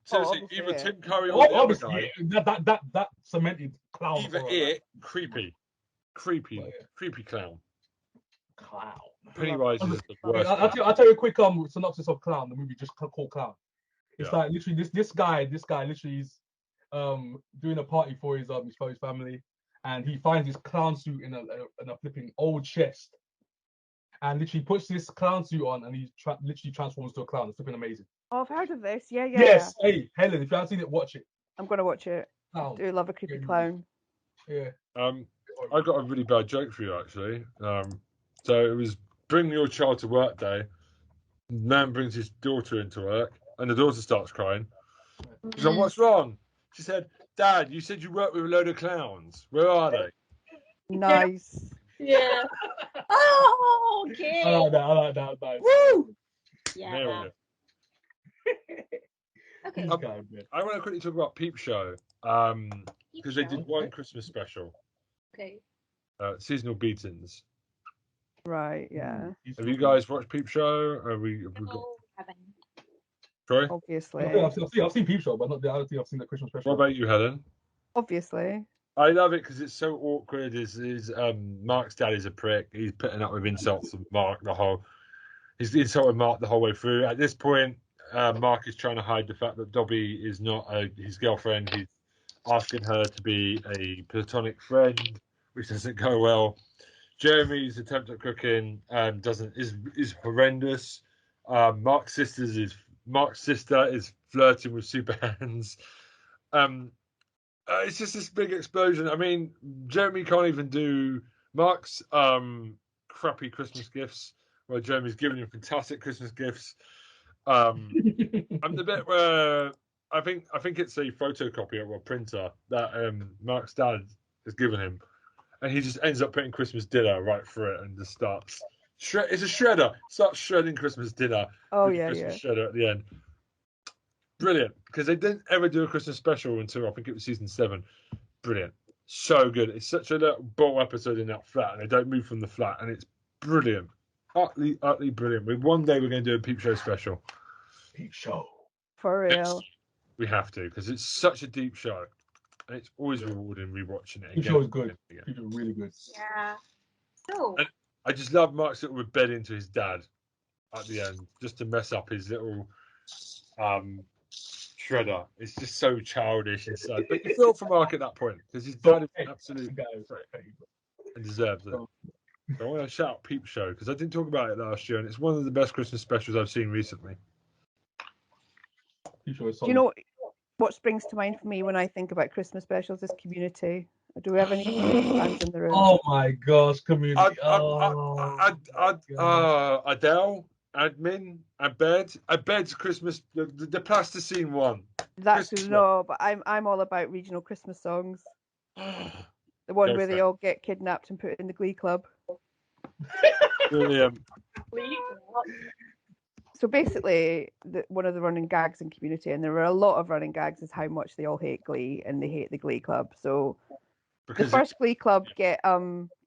Seriously, either Tim Curry or the other guy. That cemented clown. Either creepy clown. Pennywise is the worst. I'll tell you a quick synopsis of Clown. The movie just called Clown. It's like literally this guy literally is doing a party for his family, and he finds his clown suit in a flipping old chest, and literally puts this clown suit on, and he literally transforms to a clown. It's flipping amazing. Oh, I've heard of this. Yeah. Yes. Hey, Helen, if you haven't seen it, watch it. I'm gonna watch it. Clown. I do love a creepy clown. Yeah. I got a really bad joke for you actually. So it was bring your child to work day. Man brings his daughter into work, and the daughter starts crying. She's like, "What's wrong?" She said, "Dad, you said you work with a load of clowns. Where are they?" Nice. Yeah. Oh, okay. I like that. Nice. Woo! Yeah. There we go. Okay. I want to quickly talk about Peep Show because they did one Christmas special. Okay. Seasonal Beatings. Right. Yeah. Have you guys watched Peep Show? Haven't. Sorry. Obviously. I've seen Peep Show, but not the other thing. I've seen the Christmas special. What about you, Helen? Obviously. I love it because it's so awkward. Mark's dad is a prick. He's putting up with insults of Mark He's insulted Mark the whole way through. At this point, Mark is trying to hide the fact that Dobby is not his girlfriend. He's asking her to be a platonic friend, which doesn't go well. Jeremy's attempt at cooking is horrendous. Mark's sister is flirting with Super Hands. It's just this big explosion. I mean, Jeremy can't even do Mark's crappy Christmas gifts, where Jeremy's giving him fantastic Christmas gifts. I'm the bit where I think it's a photocopier or a printer that Mark's dad has given him, and he just ends up putting Christmas dinner right through it and just starts. It's a shredder. Starts shredding Christmas dinner. Oh yeah, Christmas shredder at the end. Brilliant, because they didn't ever do a Christmas special until I think it was season 7. Brilliant, so good. It's such a little bottle episode in that flat, and they don't move from the flat, and it's brilliant, utterly brilliant. One day we're going to do a Peep Show special. Peep Show for real. We have to, because it's such a deep show, and it's always rewarding rewatching it. Peep Show is good. Peep Show is really good. Yeah. So. And I just love Mark's little rebellion into his dad at the end, just to mess up his little shredder. It's just so childish and sad. But you feel for Mark at that point because his dad is absolute and deserves it. So I want to shout out Peep Show because I didn't talk about it last year, and it's one of the best Christmas specials I've seen recently. Do you know what springs to mind for me when I think about Christmas specials is Community? Do we have any fans in the room? Oh my gosh, Community! Adele, Admin, Abed's Christmas, the plasticine one. That's no, but I'm all about regional Christmas songs. The one where they all get kidnapped and put in the Glee Club. Brilliant. So basically, one of the running gags in Community, and there were a lot of running gags, is how much they all hate Glee and they hate the Glee Club. So the first Glee Club get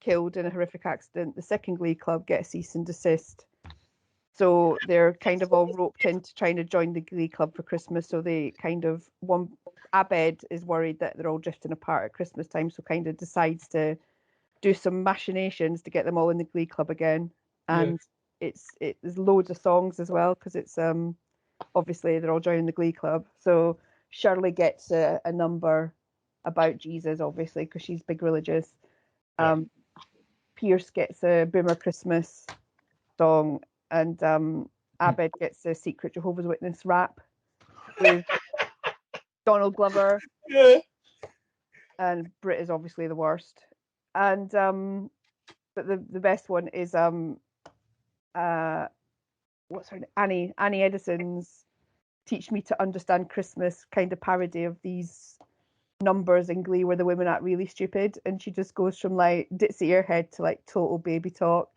killed in a horrific accident. The second Glee Club get a cease and desist. So they're kind of all roped into trying to join the Glee Club for Christmas. So they kind of Abed is worried that they're all drifting apart at Christmas time, so kind of decides to do some machinations to get them all in the Glee Club again. And there's loads of songs as well, because it's obviously they're all joining the Glee Club. So Shirley gets a number about Jesus, obviously, because she's big religious. Pierce gets a Boomer Christmas song, and Abed gets a Secret Jehovah's Witness rap with Donald Glover. Yeah. And Brit is obviously the worst. And but the best one is what's her name? Annie Edison's "Teach Me to Understand Christmas" kind of parody of these numbers in Glee where the women act really stupid, and she just goes from like ditzy airhead to like total baby talk.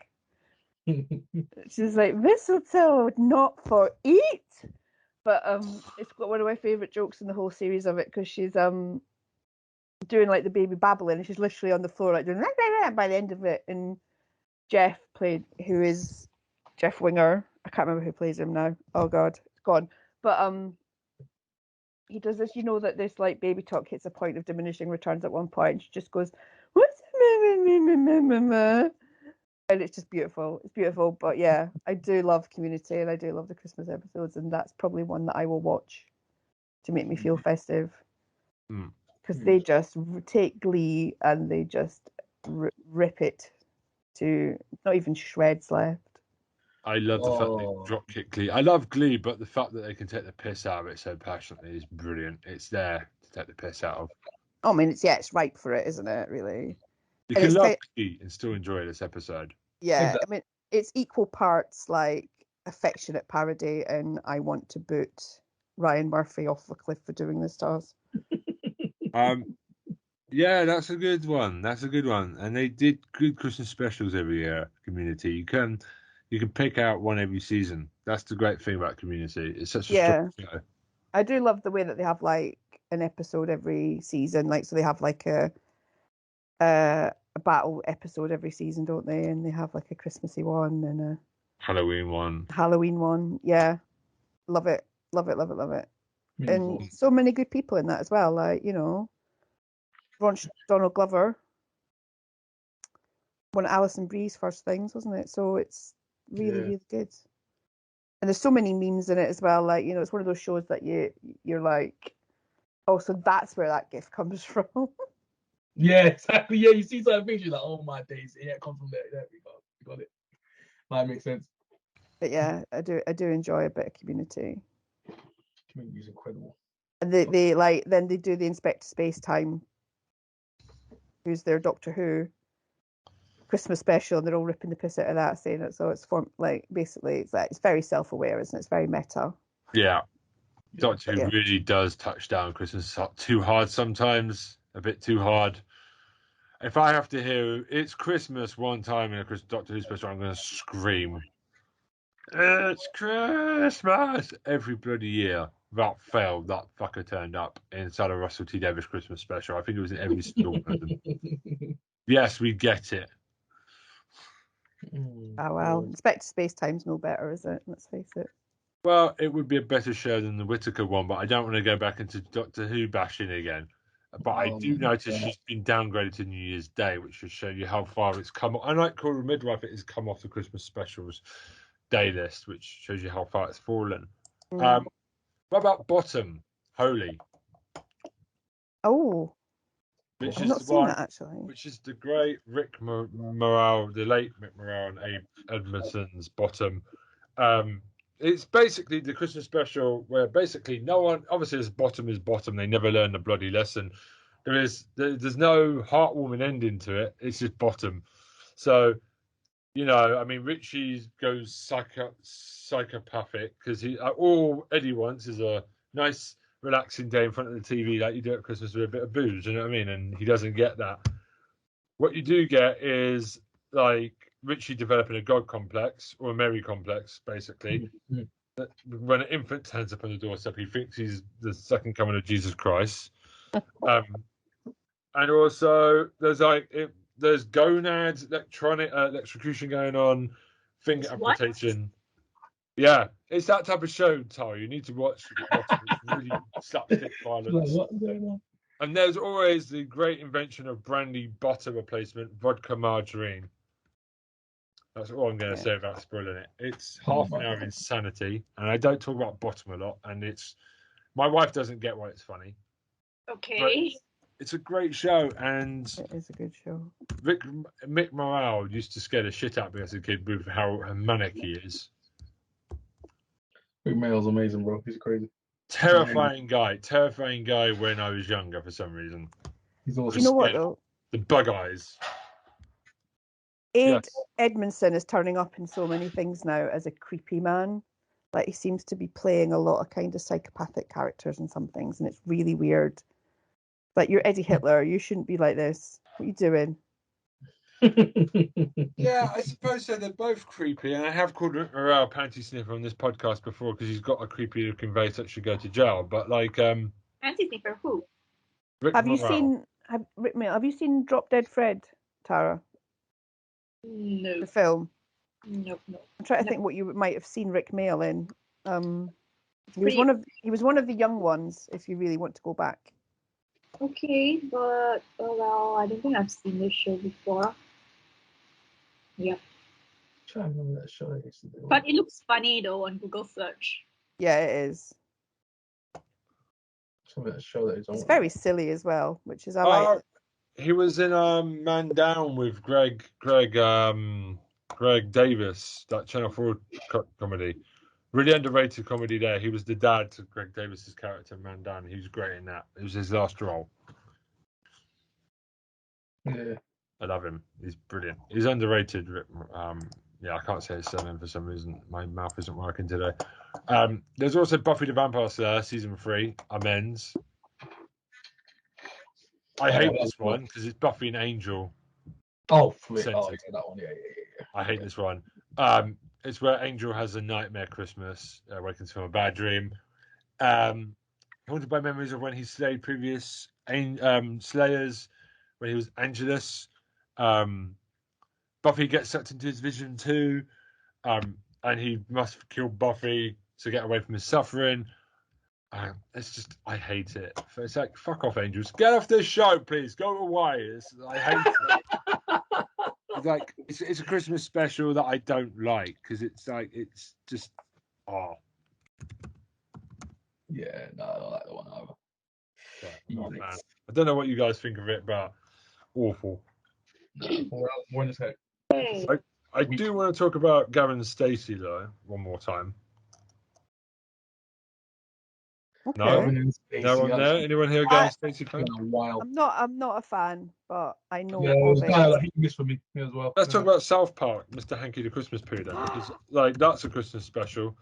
She's like, mistletoe, not for eat. But it's got one of my favourite jokes in the whole series of it, because she's doing like the baby babbling, and she's literally on the floor like doing by the end of it. And Jeff who is Jeff Winger. I can't remember who plays him now. Oh God, it's gone. But he does this. You know that this like baby talk hits a point of diminishing returns at one point, and she just goes, "What's and it's just beautiful. It's beautiful. But yeah, I do love Community, and I do love the Christmas episodes, and that's probably one that I will watch to make me feel festive. Because they just take Glee and they just rip it to not even shreds left. I love the fact they drop kick Glee. I love Glee, but the fact that they can take the piss out of it so passionately is brilliant. It's there to take the piss out of. I mean, it's ripe for it, isn't it? Really. You can love Glee and still enjoy this episode. Yeah, exactly. I mean, it's equal parts like affectionate parody and I want to boot Ryan Murphy off a cliff for doing this to us. Yeah, that's a good one. That's a good one. And they did good Christmas specials every year, Community. You can pick out one every season. That's the great thing about Community. It's such a strong show. I do love the way that they have like an episode every season. Like, so they have like a battle episode every season, don't they? And they have like a Christmassy one and a Halloween one. Yeah, love it. And so many good people in that as well. Like, you know, Donald Glover, one of Alison Brie's first things, wasn't it? So it's really good. And there's so many memes in it as well. Like, you know, it's one of those shows that you're like, oh, so that's where that gift comes from. Yeah, exactly. Yeah, you see certain things, you're like, oh my days, yeah, it comes from there. Yeah, we got it. That makes sense. But yeah, I do enjoy a bit of Community. Community is incredible. And they like then they do the Inspector Spacetime, who's their Doctor Who Christmas special, and they're all ripping the piss out of that, saying it. So it's basically it's very self-aware, isn't it? It's very meta. Yeah, Doctor Who really does touch down Christmas too hard sometimes. A bit too hard. If I have to hear "It's Christmas" one time in a Doctor Who special, I'm going to scream. It's Christmas every bloody year. Without fail, that fucker turned up inside a Russell T Davies Christmas special. I think it was in every single one of them. Yes, we get it. Oh well, Inspector Spacetime's no better, is it? Let's face it. Well, it would be a better show than the Whittaker one, but I don't want to go back into Doctor Who bashing again. But I do notice she's been downgraded to New Year's Day, which should show you how far it's come. Unlike Call of Midwife, it has come off the Christmas specials day list, which shows you how far it's fallen. What about Bottom? Holy. Oh. Which I've is not seen that, actually. Which is the great Rick Morale, the late Rick Morale and Abe Edmondson's Bottom. It's basically the Christmas special where basically no one, obviously as Bottom is Bottom, they never learn the bloody lesson. There's no heartwarming ending to it. It's just Bottom. So, you know, I mean, Richie goes psychopathic because all Eddie wants is a nice, relaxing day in front of the TV like you do at Christmas with a bit of booze, you know what I mean? And he doesn't get that. What you do get is like Richie developing a God complex or a Mary complex, basically. when an infant turns up on the doorstep, he thinks he's the second coming of Jesus Christ. And also, there's gonads, electrocution going on, finger amputation. Yeah, it's that type of show, Tara. You need to watch it. It's really slapstick violence. What's going on? And there's always the great invention of brandy butter replacement, vodka margarine. That's all I'm going to say about spoiling it. It's half an hour of insanity, and I don't talk about bottom a lot. And my wife doesn't get why it's funny. Okay. It's a great show, and It is a good show. Mick Morale used to scare the shit out of me as a kid with how manic he is. Mick Morale's amazing, bro. He's crazy. Terrifying guy when I was younger for some reason. He's awesome. You know what though? The bug eyes. Ed Edmondson is turning up in so many things now as a creepy man. Like he seems to be playing a lot of kind of psychopathic characters in some things, and it's really weird. Like you're Eddie Hitler, you shouldn't be like this. What are you doing? Yeah, I suppose so. They're both creepy, and I have called Rick Morale panty sniffer on this podcast before because he's got a creepy looking face that should go to jail. But like, Panty sniffer who? Rick Have you Morale. have you seen Drop Dead Fred, Tara? No. The film. No. I'm trying to think what you might have seen Rick Mail in. He was one of the young ones. If you really want to go back. Okay, but well, I don't think I've seen this show before. Yep. Trying to remember that show I used to do. But it looks funny though on Google search. Yeah, it is. That show that It's very silly as well, which is I like. He was in Man Down with Greg Davis, that Channel 4 comedy. Really underrated comedy there. He was the dad to Greg Davis's character, Man Down. He was great in that. It was his last role. Yeah. I love him. He's brilliant. He's underrated. Yeah, I can't say his surname for some reason. My mouth isn't working today. There's also Buffy the Vampire Slayer, season 3, Amends. I hate this one because it's Buffy and Angel. Oh, flip. Oh, yeah, that one. Yeah. I hate this one. It's where Angel has a nightmare Christmas, wakens from a bad dream. Haunted by memories of when he slayed previous slayers, when he was Angelus. Buffy gets sucked into his vision too, and he must kill Buffy to get away from his suffering. It's just, I hate it. It's like, fuck off, Angels. Get off this show, please. Go away. I hate it. It's like, it's a Christmas special that I don't like because it's like, it's just, Yeah, no, I don't like the one either. But, man. I don't know what you guys think of it, but awful. We're in this head. I do want to talk about Gavin and Stacey though, one more time. Okay. No one there? Anyone here Gavin and Stacey fan? Wild. I'm not a fan, but I know. Yeah, it was kind of like hit and miss for me as well. Let's talk about South Park, Mr. Hanky the Christmas Poo then, because like that's a Christmas special.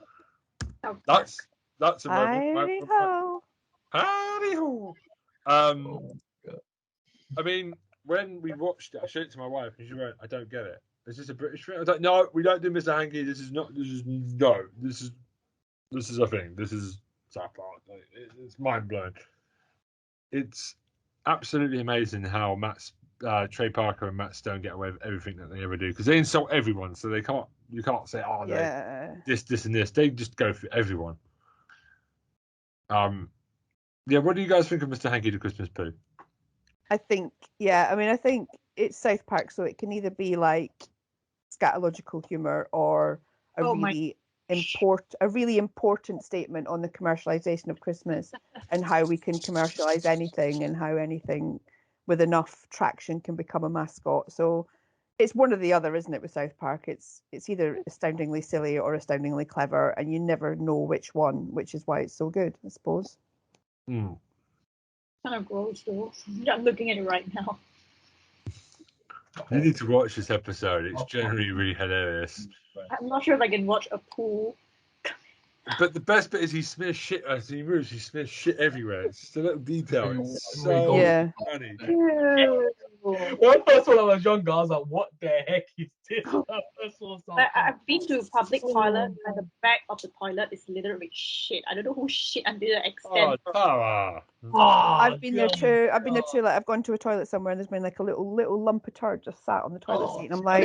That's a moment. Howdy ho. I mean, when we watched it, I showed it to my wife, and she went, "I don't get it. Is this a British thing?" I was like, "No, we don't do Mr. Hanky. This is a thing. This is South Park. Like, it's mind blowing. It's absolutely amazing how Trey Parker and Matt Stone get away with everything that they ever do because they insult everyone, so you can't say, this and this. They just go for everyone. What do you guys think of Mr. Hanky the Christmas Poo? I think it's South Park, so it can either be like scatological humor or a really important statement on the commercialization of Christmas and how we can commercialize anything and how anything with enough traction can become a mascot. So it's one or the other, isn't it, with South Park? It's either astoundingly silly or astoundingly clever, and you never know which one, which is why it's so good, I suppose. Kind of gross though. I'm looking at it right now. You need to watch this episode. It's generally really hilarious. I'm not sure if I can watch a pool. But the best bit is he smears shit as he moves. He smears shit everywhere. It's just a little detail. It's so funny. When first when I was younger, I was like, "What the heck is this?" First one But I've been to public toilet and the back of the toilet is littered with shit. I don't know who shit until the extent. Oh, Tara. I've been there too. I've been there too. Like I've gone to a toilet somewhere and there's been like a little lump of turd just sat on the toilet seat, and I'm like,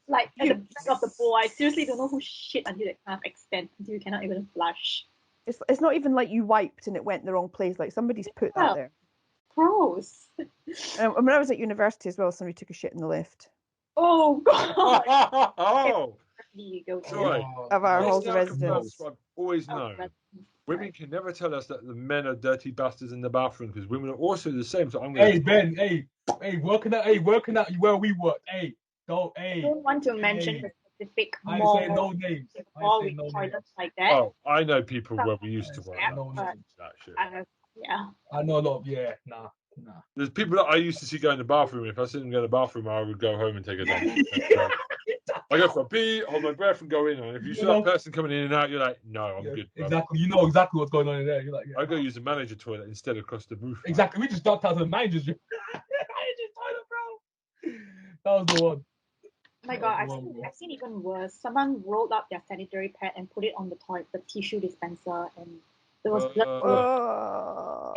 Like at the back of the bowl, I seriously don't know who shit until that kind of extent until you cannot even flush. it's not even like you wiped and it went in the wrong place. Like somebody's put that there. Gross. And when I was at university as well, somebody took a shit in the lift Oh god. Oh, You go to sorry. of our Let's halls of now residence. confirm, I've always known. Women can never tell us that the men are dirty bastards in the bathroom because women are also the same. So I'm going Hey Ben, hey, working out where we work. Hey, don't, I don't want to mention the specific I ain't mall saying no names. mall with toilets like that. Oh, I know people where we used to work. Yeah, That shit. Yeah. I know a lot of nah. There's people that I used to see go in the bathroom. If I see them go in the bathroom, I would go home and take a dump. I go for a pee, hold my breath, and go in. And if you see that person coming in and out, you're like, no, I'm good. Bro. Exactly. You know exactly what's going on in there. You're like, I go use the manager toilet instead across the roof. Exactly. We just ducked out to the manager's room. Manager's toilet, bro. That was the one. Oh my god, I've seen even worse. Someone rolled up their sanitary pad and put it on the tissue dispenser, and there was blood.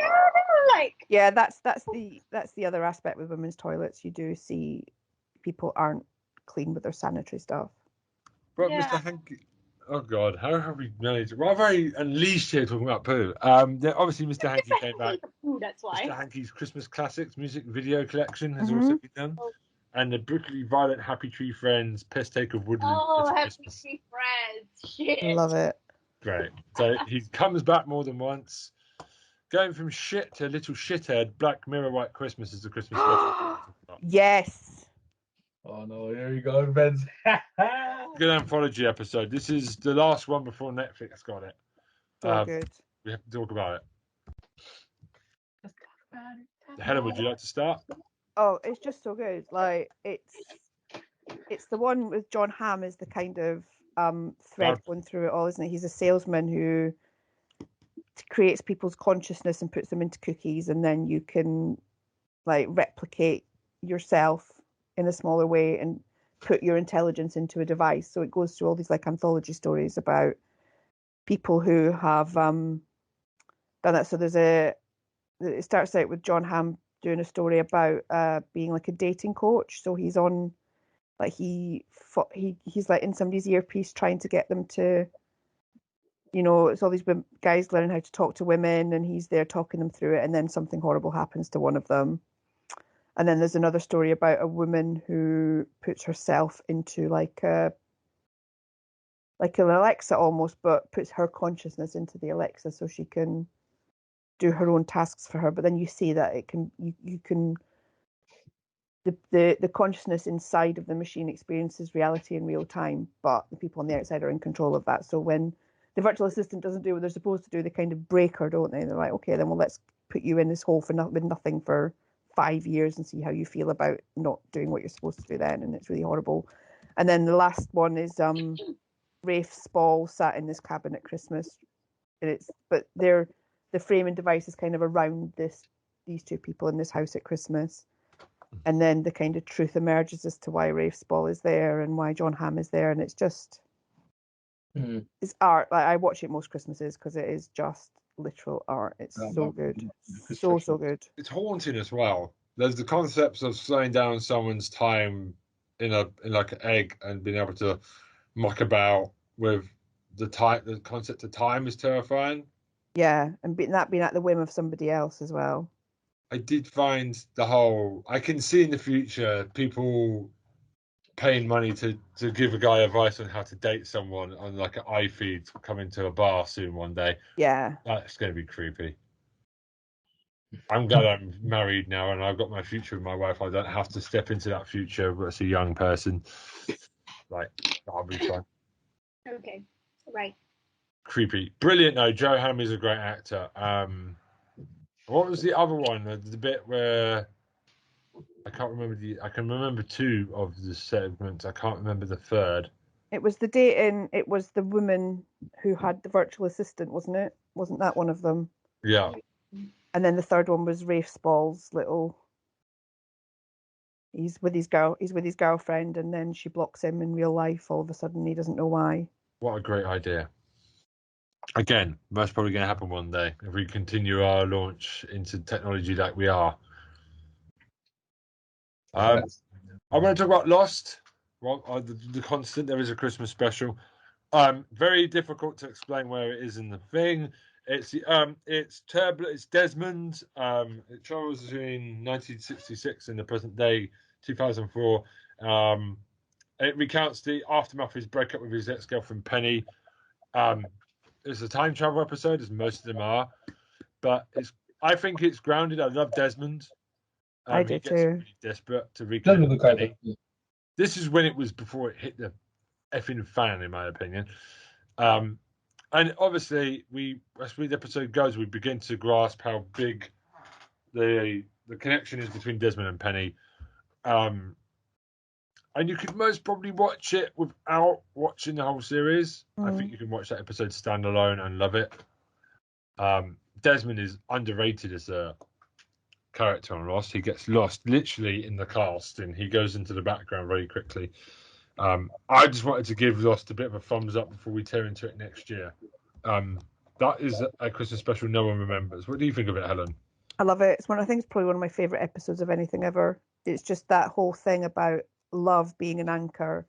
Like yeah, that's the other aspect with women's toilets. You do see people aren't clean with their sanitary stuff. But yeah. Mr. Hankey, oh god, how have we managed? We're very unleashed here talking about poo. Obviously, Mr. Hankey came back. Poo, that's why. Mr. Hankey's Christmas Classics music video collection has also been done. And the Brooklyn Violet Happy Tree Friends Piss Take of Woodland. Oh, Happy Tree Friends. Shit. Love it. Great. So he comes back more than once. Going from shit to little shithead, Black Mirror White Christmas is the Christmas special. Yes. Oh no, here we go, Ben's. Good anthology episode. This is the last one before Netflix got it. So good. We have to talk about it. Helen, would you like to start? Oh, it's just so good. Like it's the one with John Hamm is the kind of thread going through it all, isn't it? He's a salesman who creates people's consciousness and puts them into cookies, and then you can like replicate yourself in a smaller way and put your intelligence into a device. So it goes through all these like anthology stories about people who have done that. So it starts out with John Hamm doing a story about being like a dating coach. So he's on like he's like in somebody's earpiece trying to get them to, you know, it's all these guys learning how to talk to women, and he's there talking them through it, and then something horrible happens to one of them. And then there's another story about a woman who puts herself into like an Alexa almost, but puts her consciousness into the Alexa so she can do her own tasks for her. But then you see that it can you can the consciousness inside of the machine experiences reality in real time, but the people on the outside are in control of that. So when the virtual assistant doesn't do what they're supposed to do, they kind of break her, don't they? They're like, okay, then well, let's put you in this hole with nothing for 5 years and see how you feel about not doing what you're supposed to do then. And it's really horrible. And then the last one is Rafe Spall sat in this cabin at Christmas, and the framing device is kind of around these two people in this house at Christmas. And then the kind of truth emerges as to why Rafe Spall is there and why John Hamm is there. And it's just, it's art. Like, I watch it most Christmases because it is just literal art. It's so good. So good. It's haunting as well. There's the concepts of slowing down someone's time in like an egg and being able to muck about with the concept of time is terrifying. Yeah, and being at the whim of somebody else as well. I did find I can see in the future people paying money to give a guy advice on how to date someone on like an iFeed coming to a bar soon one day. Yeah. That's going to be creepy. I'm glad I'm married now and I've got my future with my wife. I don't have to step into that future as a young person. Like, that'll be fun. Okay, right. Creepy. Brilliant though. Joe Hamm is a great actor. What was the other one? The bit where I can't remember I can remember two of the segments. I can't remember the third. It was the dating. It was the woman who had the virtual assistant, wasn't it? Wasn't that one of them? Yeah. And then the third one was Rafe Spall's little He's with his girlfriend, and then she blocks him in real life. All of a sudden, he doesn't know why. What a great idea. Again, that's probably going to happen one day if we continue our launch into technology like we are. I want to talk about Lost. Well, the constant. There is a Christmas special. Very difficult to explain where it is in the thing. It's turbulent. It's Desmond. It travels between 1966 and the present day, 2004. It recounts the aftermath of his breakup with his ex-girlfriend Penny. It's a time travel episode, as most of them are, but I think it's grounded. I love Desmond. I do he gets too. really desperate to reconnect with Penny. This is when it was before it hit the effing fan, in my opinion. And obviously, as the episode goes, we begin to grasp how big the connection is between Desmond and Penny. And you could most probably watch it without watching the whole series. I think you can watch that episode standalone and love it. Desmond is underrated as a character on Lost. He gets lost literally in the cast, and he goes into the background very quickly. I just wanted to give Lost a bit of a thumbs up before we tear into it next year. That is a Christmas special no one remembers. What do you think of it, Helen? I love it. I think it's probably one of my favourite episodes of anything ever. It's just that whole thing about love being an anchor.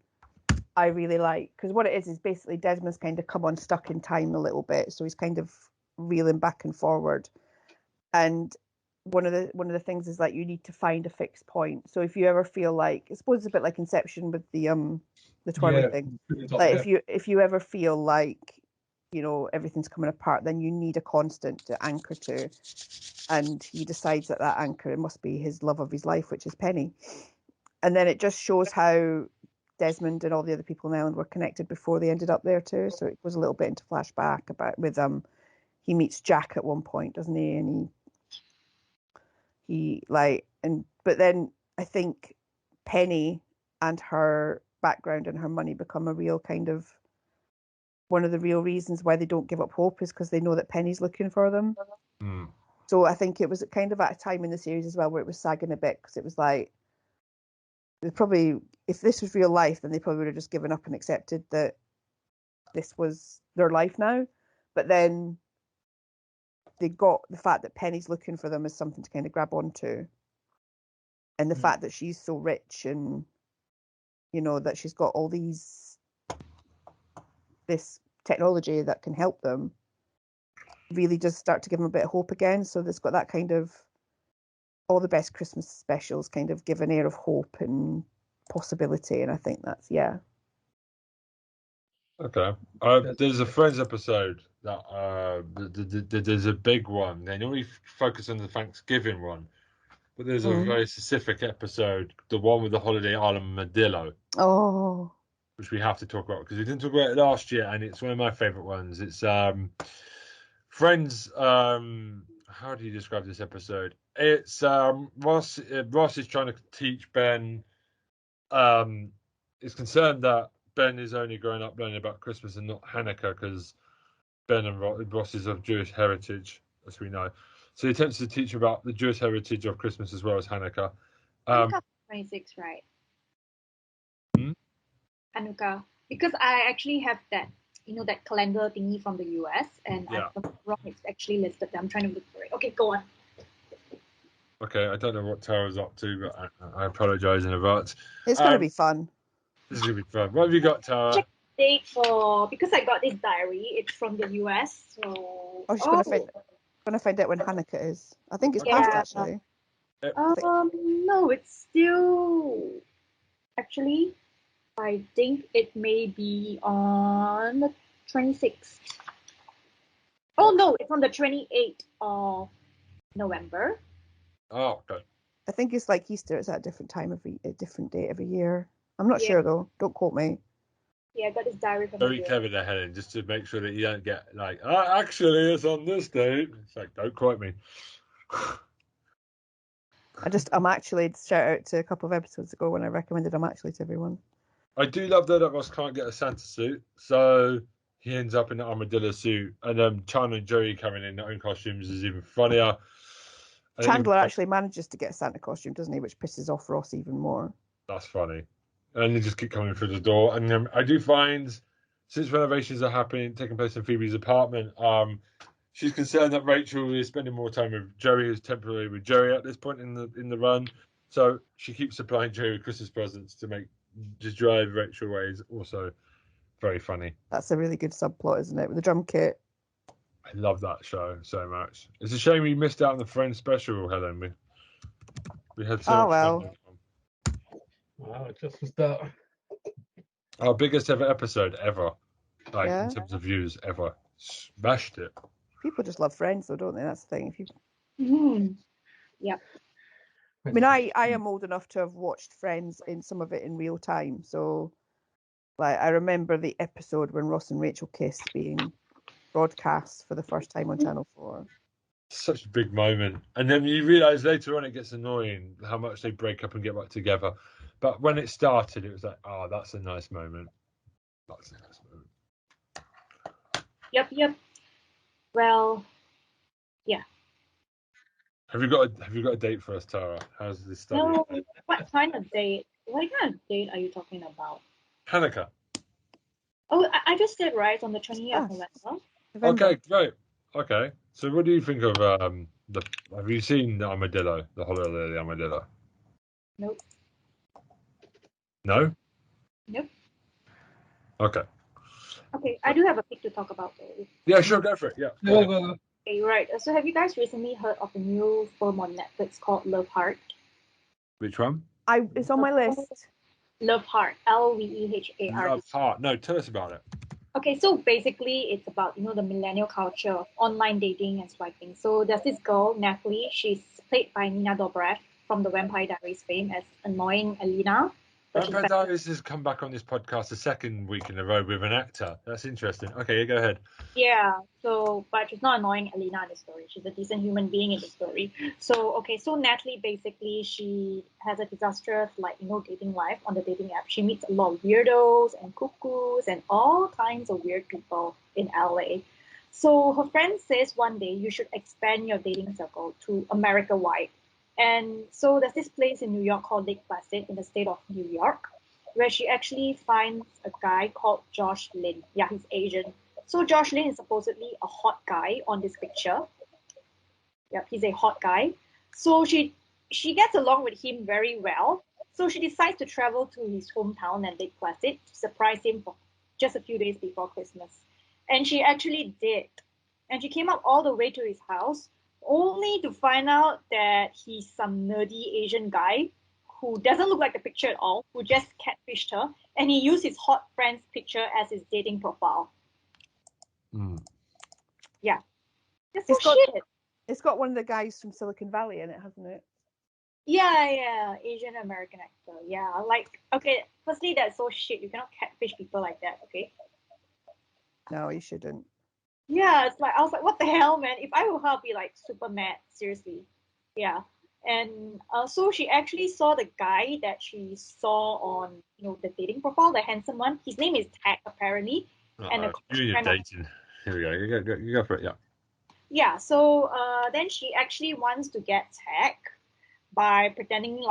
I really like, because what it is basically Desmond's kind of come unstuck in time a little bit, so he's kind of reeling back and forward. And one of the things is that you need to find a fixed point. So if you ever feel like, I suppose it's a bit like Inception with the twirling thing. Like if you ever feel like, you know, everything's coming apart, then you need a constant to anchor to. And he decides that anchor, it must be his love of his life, which is Penny. And then it just shows how Desmond and all the other people on the island were connected before they ended up there too. So it goes a little bit into flashback with he meets Jack at one point, doesn't he? And but then I think Penny and her background and her money become a real kind of one of the real reasons why they don't give up hope, is because they know that Penny's looking for them. So I think it was kind of at a time in the series as well where it was sagging a bit, because it was like, probably, if this was real life, then they probably would have just given up and accepted that this was their life now. But then they got the fact that Penny's looking for them as something to kind of grab onto, and the fact that she's so rich, and you know that she's got all this technology that can help them, really does start to give them a bit of hope again. So it's got that kind of, all the best Christmas specials kind of give an air of hope and possibility, and I think that's Okay. There's a Friends episode that there's a big one. They normally focus on the Thanksgiving one, but there's a very specific episode, the one with the holiday armadillo. Oh. Which we have to talk about, because we didn't talk about it last year, and it's one of my favourite ones. It's Friends. How do you describe this episode? It's Ross is trying to teach Ben. Is concerned that Ben is only growing up learning about Christmas and not Hanukkah, because Ben and Ross is of Jewish heritage, as we know. So he attempts to teach about the Jewish heritage of Christmas as well as Hanukkah. Hanukkah 26, right? Hanukkah, because I actually have that, that calendar thingy from the US, and I thought wrong. It's actually listed there. I'm trying to look for it. Okay, go on. Okay, I don't know what Tara's up to, but I apologise in advance. It's going to be fun. This is going to be fun. What have you got, Tara? Check the date because I got this diary. It's from the US, so... she's going to find out when Hanukkah is. I think it's past, actually. No, it's still... Actually, I think it may be on the 26th. Oh, no, it's on the 28th of November. Oh, okay. I think it's like Easter. It's at a different time a different date every year. I'm not sure, though. Don't quote me. Yeah, I got this diary from very clever there, Helen, just to make sure that you don't get like, actually, it's on this date. It's like, don't quote me. I'm actually, shout out to a couple of episodes ago when I recommended I'm actually to everyone. I do love that Ross can't get a Santa suit, so he ends up in an armadillo suit, and Chan and Joey coming in their own costumes is even funnier. Chandler actually manages to get a Santa costume, doesn't he? Which pisses off Ross even more. That's funny. And they just keep coming through the door. And I do find, since renovations are taking place in Phoebe's apartment, she's concerned that Rachel is spending more time with Joey, who's temporarily with Joey at this point in the run. So she keeps supplying Joey with Christmas presents to drive Rachel away. Is also very funny. That's a really good subplot, isn't it? With the drum kit. I love that show so much. It's a shame we missed out on the Friends special, Helen. We had so much fun. Wow, just was that. Our biggest ever episode ever. In terms of views ever. Smashed it. People just love Friends though, don't they? That's the thing. If you Yep. I mean, I am old enough to have watched Friends in some of it in real time. So I remember the episode when Ross and Rachel kissed being broadcast for the first time on Channel 4. Such a big moment. And then you realise later on it gets annoying how much they break up and get back together. But when it started, it was like, oh, that's a nice moment. That's a nice moment. Yep. Well, yeah. Have you got a date for us, Tara? How's this study? No, what kind of date? What kind of date are you talking about? Hanukkah. Oh, I just said right on the 20th of November. Okay, great. Okay, so what do you think of have you seen the armadillo, the holiday of the armadillo? Nope. No? Nope. Okay. Okay, I do have a pick to talk about though. Yeah, sure, go for it. Yeah. Go. Okay, right. So have you guys recently heard of a new film on Netflix called Love Heart? Which one? It's on my list. Love Heart. Lvehart. Love Heart. No, tell us about it. Okay, so basically it's about, the millennial culture of online dating and swiping. So there's this girl, Natalie. She's played by Nina Dobrev from the Vampire Diaries fame as annoying Elena. Vampire Diaries has come back on this podcast the second week in a row with an actor. That's interesting. Okay, go ahead. Yeah, but she's not annoying Elena in the story. She's a decent human being in the story. So Natalie basically, she has a disastrous, dating life on the dating app. She meets a lot of weirdos and cuckoos and all kinds of weird people in LA. So her friend says one day you should expand your dating circle to America-wide. And so there's this place in New York called Lake Placid in the state of New York, where she actually finds a guy called Josh Lin. Yeah, he's Asian. So Josh Lin is supposedly a hot guy on this picture. Yep, he's a hot guy. So she gets along with him very well. So she decides to travel to his hometown and Lake Placid to surprise him for just a few days before Christmas. And she actually did. And she came up all the way to his house, only to find out that he's some nerdy Asian guy who doesn't look like the picture at all, who just catfished her, and he used his hot friend's picture as his dating profile. Yeah. That's shit. It's got one of the guys from Silicon Valley in it, hasn't it? Yeah, Asian American actor. Yeah, firstly, that's so shit. You cannot catfish people like that, okay? No, you shouldn't. Yeah, I was like, what the hell, man? If I were her, I'd be super mad, seriously. Yeah. And so she actually saw the guy that she saw on, the dating profile, the handsome one. His name is Tag, apparently. And you're dating. Here we go. You go for it, yeah. Yeah, so then she actually wants to get Tag by pretending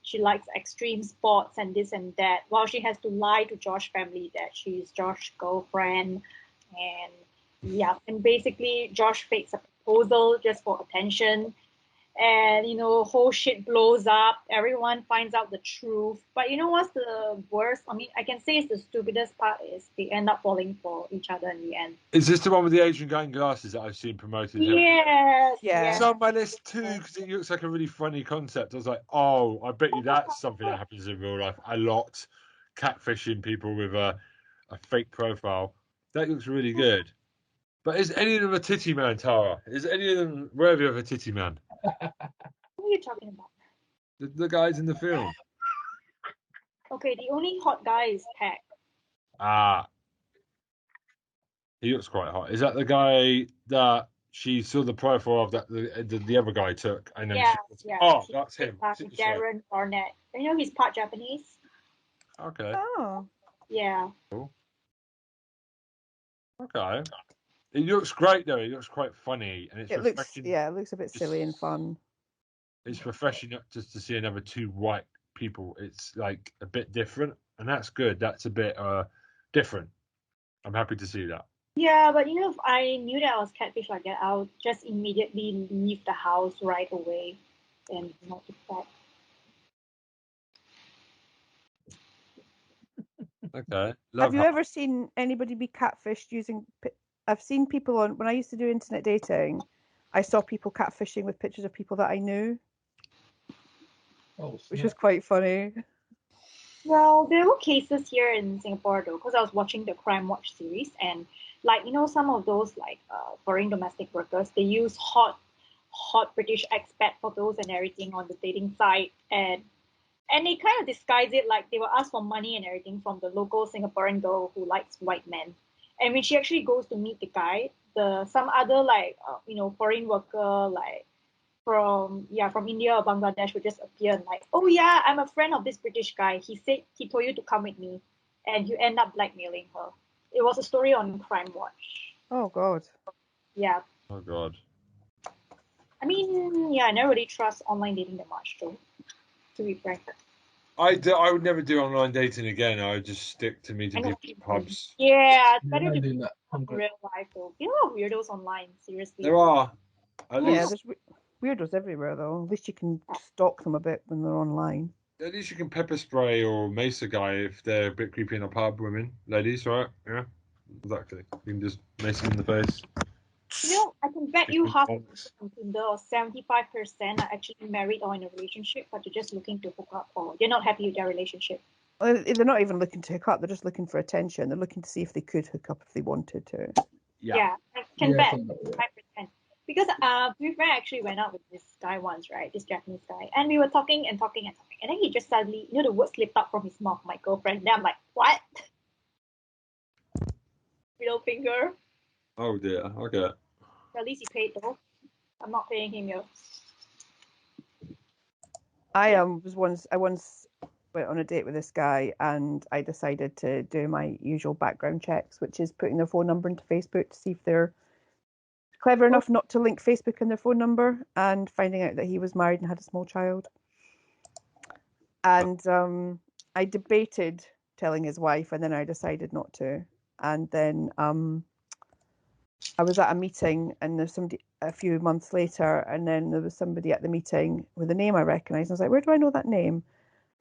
she likes extreme sports and this and that, while she has to lie to Josh's family that she's Josh's girlfriend. And basically Josh fakes a proposal just for attention, and whole shit blows up. Everyone finds out the truth, but what's the worst? I mean, I can say it's the stupidest part is they end up falling for each other in the end. Is this the one with the Asian guy in glasses that I've seen promoted? Yes. It's on my list too, because it looks like a really funny concept. I was like, oh, I bet you that's something that happens in real life a lot. Catfishing people with a fake profile. That looks really good. But is any of them a titty man, Tara? Is any of them worthy of a titty man? What are you talking about? The guys in the film. Okay, the only hot guy is Tag. He looks quite hot. Is that the guy that she saw the profile of that the other guy took? And then that's him. Darren Barnett. He's part Japanese. Okay. Oh. Yeah. Cool. Okay. It looks great though. It looks quite funny, and it looks a bit silly and fun. it's refreshing just to see another two white people. It's like a bit different, and that's good. That's a bit different. I'm happy to see that. Yeah, but if I knew that I was catfish like that, I would just immediately leave the house right away and not look back. Okay. Have you ever seen anybody be catfished using? I've seen people on when I used to do internet dating. I saw people catfishing with pictures of people that I knew, which was quite funny. Well, there were cases here in Singapore though, because I was watching the Crime Watch series, and some of those foreign domestic workers, they use hot British expat photos and everything on the dating site, and they kind of disguise it like they will ask for money and everything from the local Singaporean girl who likes white men. And when she actually goes to meet the guy, some other foreign worker from India or Bangladesh would just appear and oh yeah, I'm a friend of this British guy. He said he told you to come with me, and you end up blackmailing her. It was a story on Crime Watch. Oh God. Yeah. Oh God. I mean, yeah, I never really trust online dating that much, though. To be frank. I would never do online dating again. I would just stick to meeting people in pubs. Yeah, it's better to do that in real life, though. You know weirdos online, seriously. There are. There's weirdos everywhere, though. At least you can stalk them a bit when they're online. At least you can pepper spray or mace a guy if they're a bit creepy in a pub, ladies, right? Yeah, exactly. You can just mace them in the face. I can bet you half on Tinder or 75% are actually married or in a relationship, but they're just looking to hook up or they're not happy with their relationship. Well, they're not even looking to hook up. They're just looking for attention. They're looking to see if they could hook up if they wanted to. Yeah, I can bet 5%. Because my friend actually went out with this guy once, right? This Japanese guy. And we were talking and talking and talking. And then he just suddenly, the word slipped out from his mouth, my girlfriend. And I'm like, what? Middle finger. Oh dear, okay. At least he paid though. I'm not paying him yet. I once went on a date with this guy, and I decided to do my usual background checks, which is putting their phone number into Facebook to see if they're clever enough not to link Facebook in their phone number, and finding out that he was married and had a small child. And I debated telling his wife, and then I decided not to. And then I was at a meeting, and there's somebody a few months later, and then there was somebody at the meeting with a name I recognised. I was like, where do I know that name?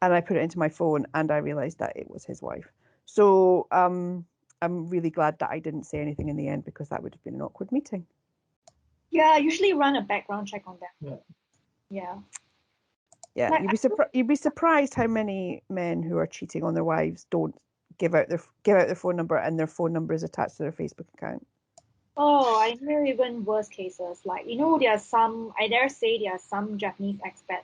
And I put it into my phone, and I realised that it was his wife. So I'm really glad that I didn't say anything in the end, because that would have been an awkward meeting. Yeah, I usually run a background check on that. Yeah, you'd be surprised how many men who are cheating on their wives don't give out their phone number, and their phone number is attached to their Facebook account. Oh, I know even worse cases. There are some, I dare say there are some Japanese expats.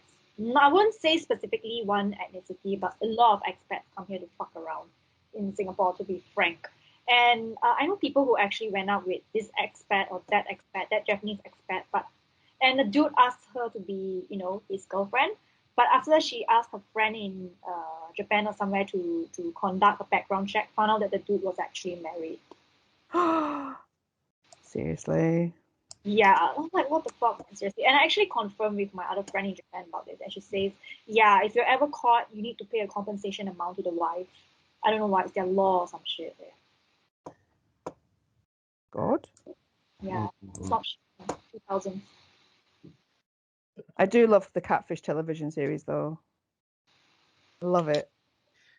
I wouldn't say specifically one ethnicity, but a lot of expats come here to fuck around in Singapore, to be frank. And I know people who actually went out with this expat or that Japanese expat, and the dude asked her to be, his girlfriend. But after she asked her friend in Japan or somewhere to conduct a background check, found out that the dude was actually married. Seriously? Yeah, I'm like, what the fuck, man? Seriously. And I actually confirmed with my other friend in Japan about this, and she says, yeah, if you're ever caught, you need to pay a compensation amount to the wife. I don't know why, it's their law or some shit there. God? Yeah, it's not 2000. I do love the Catfish television series, though. Love it.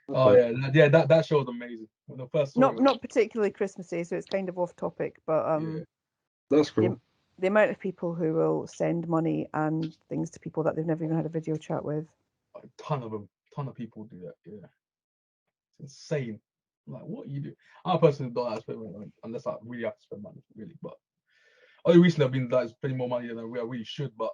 Oh yeah, that show was amazing. When the first not particularly Christmassy, so it's kind of off topic, but that's cool. The amount of people who will send money and things to people that they've never even had a video chat with. A ton of people do that. Yeah, it's insane. Like, what you do? I personally don't have to spend money unless I really have to spend money, really. But only recently I've been spending more money than I really should. But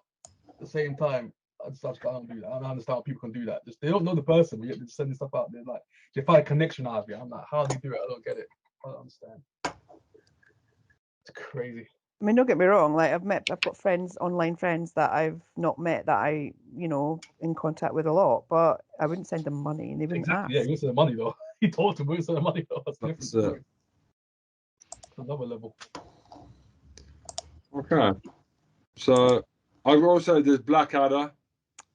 at the same time, I don't do that. I don't understand how people can do that. Just they don't know the person, but yet they're sending stuff out there. Like, they find a connection out of it. I'm like, how do you do it? I don't get it. I don't understand. It's crazy. I mean, don't get me wrong. Like, I've got online friends that I've not met that I, in contact with a lot, but I wouldn't send them money, and they wouldn't ask. Yeah, you wouldn't send them money though. He talked to him, wouldn't send them money though. That's different. It's another level. Okay. So I've also there's Blackadder.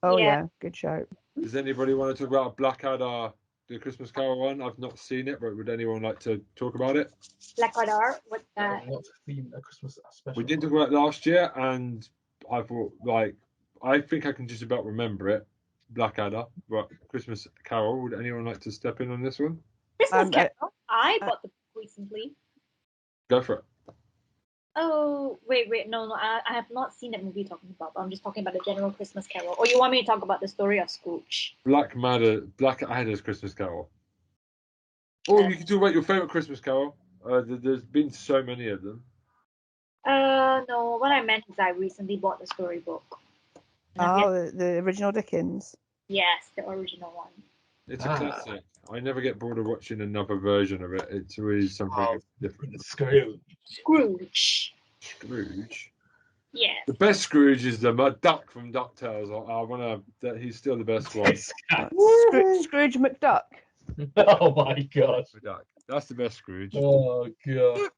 Oh Yeah. yeah, good shout. Does anybody want to talk about Blackadder, the Christmas Carol one? I've not seen it, but would anyone like to talk about it? Blackadder, what's that? I've not seen a Christmas special. We did talk about it last year, and I thought, like, I think I can just about remember it. Blackadder, but Christmas Carol. Would anyone like to step in on this one? Christmas Carol. I bought the book recently. Go for it. Oh, wait, no, I have not seen that movie you're talking about. I'm just talking about the general Christmas Carol. Or you want me to talk about the story of Scrooge? Blackadder's Christmas Carol. Or you can talk about your favourite Christmas Carol. There's been so many of them. No, what I meant is I recently bought the storybook. Oh, the original Dickens. Yes, the original one. It's a classic. I never get bored of watching another version of it. It's really something different. Scrooge. Scrooge. Yes. The best Scrooge is the duck from DuckTales. He's still the best one. Scrooge McDuck. Oh my god. That's the best Scrooge. Oh god.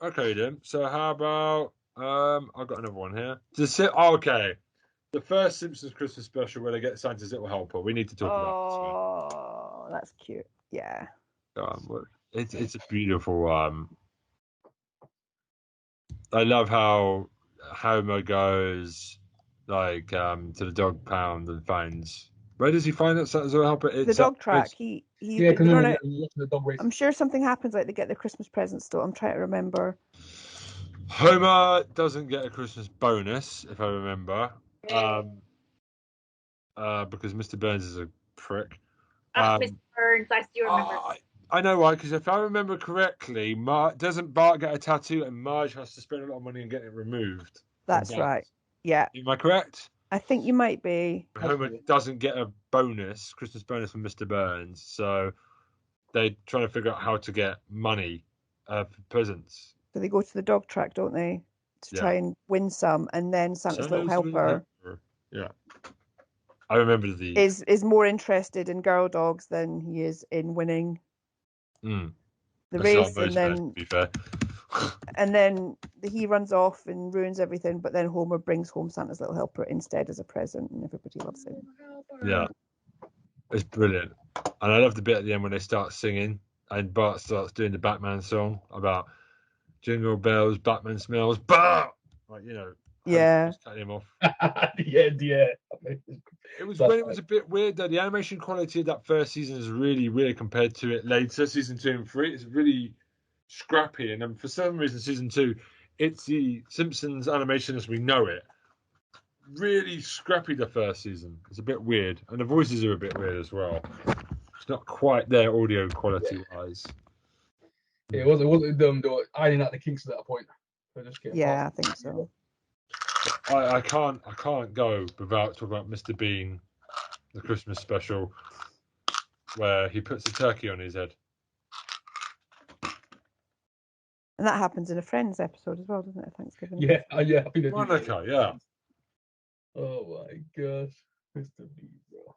Okay then. So how about I've got another one here. Okay. The first Simpsons Christmas special where they get Santa's little helper. We need to talk about this one. Oh, that's cute. Yeah. It's a beautiful I love how Homer goes like to the dog pound and finds. Where does he find that Santa's little helper? The dog track. I'm sure something happens, like they get the Christmas presents still. I'm trying to remember. Homer doesn't get a Christmas bonus, if I remember, because Mr. Burns is a prick. Mr. Burns, I still remember. I know why, because if I remember correctly, doesn't Bart get a tattoo and Marge has to spend a lot of money and get it removed? That's right. Yeah. Am I correct? I think you might be. Homer doesn't get a Christmas bonus from Mr. Burns, so they're trying to figure out how to get money for presents. So they go to the dog track, don't they, to try and win some, and then Santa's little helper. Yeah, I remember these. Is more interested in girl dogs than he is in winning the race, and then to be fair. and then he runs off and ruins everything. But then Homer brings home Santa's little helper instead as a present, and everybody loves him. Yeah, it's brilliant, and I love the bit at the end when they start singing and Bart starts doing the Batman song about jingle bells, Batman smells, Bart. Like cutting him off. yeah. It was when it was a bit weird though. The animation quality of that first season is really weird compared to it later. Season 2 and 3, it's really scrappy, and then for some reason, season 2, it's the Simpsons animation as we know it. Really scrappy the first season. It's a bit weird, and the voices are a bit weird as well. It's not quite there audio quality wise. It wasn't them. They were ironing out the kinks at that point. I think so. I can't go without talking about Mr. Bean, the Christmas special, where he puts the turkey on his head. And that happens in a Friends episode as well, doesn't it? Thanksgiving. Yeah. I think Monica, yeah. Oh my gosh, Mr. Bean, bro.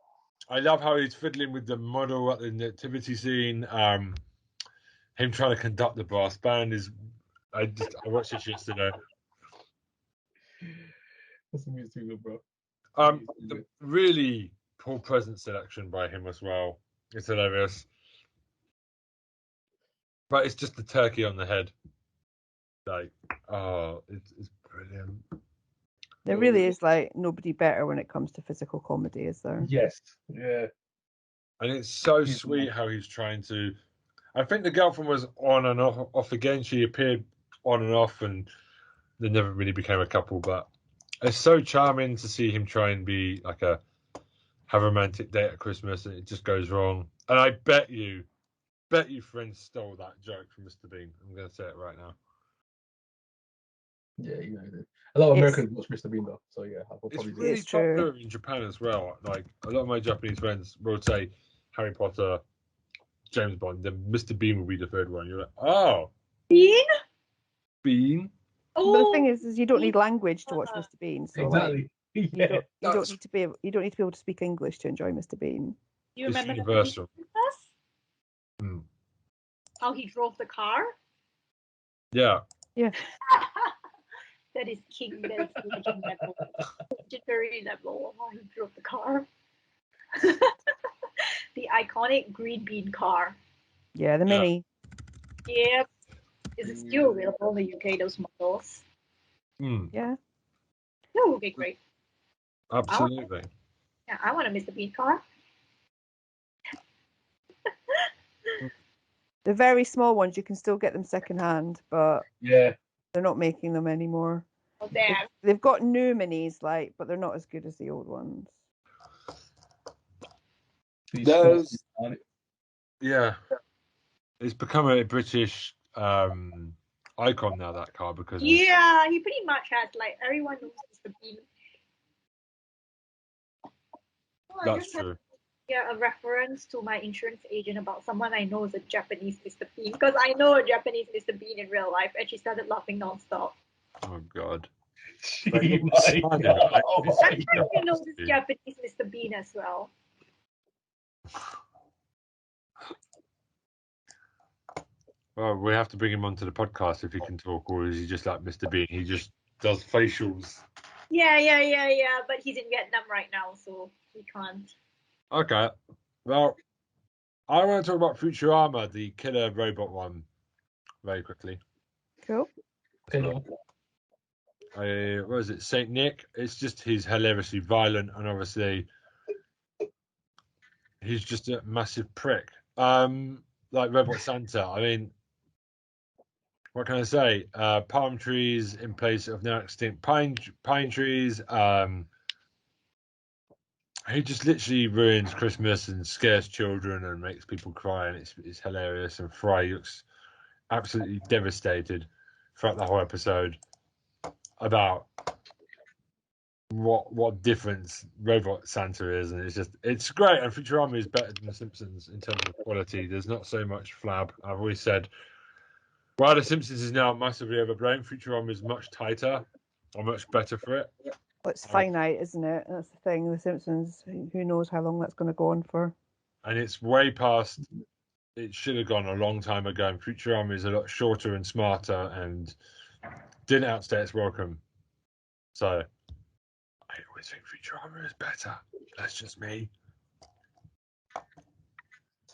I love how he's fiddling with the model at the nativity scene. Him trying to conduct the brass band is. I watched it yesterday. That's music, bro. The really poor present selection by him as well. It's hilarious. But it's just the turkey on the head. Like, it's brilliant. There really is nobody better when it comes to physical comedy, is there? Yes. Yeah. And it's so sweet how he's trying to. I think the girlfriend was on and off again. She appeared on and off, and they never really became a couple. But it's so charming to see him try and be have a romantic date at Christmas, and it just goes wrong. And I bet you Friends stole that joke from Mr. Bean. I'm going to say it right now. Yeah, a lot of Americans watch Mr. Bean though, so yeah, it's really popular in Japan as well. Like a lot of my Japanese friends will say Harry Potter, James Bond, then Mr. Bean will be the third one. You're like, oh, Bean. Oh. But the thing is you don't need language to watch Mr. Bean. So exactly. You don't need to be able to speak English to enjoy Mr. Bean. You remember it's universal. How he drove the car? Yeah. Yeah. That is king. That is legend level. Legendary level. Oh, he drove the car. The iconic green bean car. Yeah, the Mini. Yep. Is it still available in the UK, those models? Yeah. That would be great. Absolutely. I want a Mr. Bean car. The very small ones, you can still get them secondhand, but Yeah. they're not making them anymore. Oh, damn. They've got new minis, like, but they're not as good as the old ones. Yeah. It's become a British icon now, that car, because Yeah, he pretty much has, like, everyone knows Mr. Bean. Oh, that's true. A reference to my insurance agent about someone I know is a Japanese Mr. Bean, because I know a Japanese Mr. Bean in real life, and she started laughing nonstop. Oh God. I'm sure you know this Japanese Mr. Bean as well. Well, we have to bring him onto the podcast if he can talk, or is he just like Mr. Bean? He just does facials. Yeah. But he's in Vietnam right now, so he can't. Okay. Well, I want to talk about Futurama, the killer robot one, very quickly. Cool. What is it? Saint Nick. It's just he's hilariously violent, and obviously he's just a massive prick. Like Robot Santa. I mean, what can I say? Palm trees in place of now extinct pine trees. He just literally ruins Christmas and scares children and makes people cry, and it's hilarious. And Fry looks absolutely devastated throughout the whole episode about what difference Robot Santa is, and it's great. And Futurama is better than The Simpsons in terms of quality. There's not so much flab. I've always said, while The Simpsons is now massively overblown, Futurama is much tighter or much better for it. Well, it's finite, isn't it? That's the thing. The Simpsons, who knows how long that's going to go on for? And it's way past. It should have gone a long time ago. And Futurama is a lot shorter and smarter, and didn't outstay its welcome. So I always think Futurama is better. That's just me.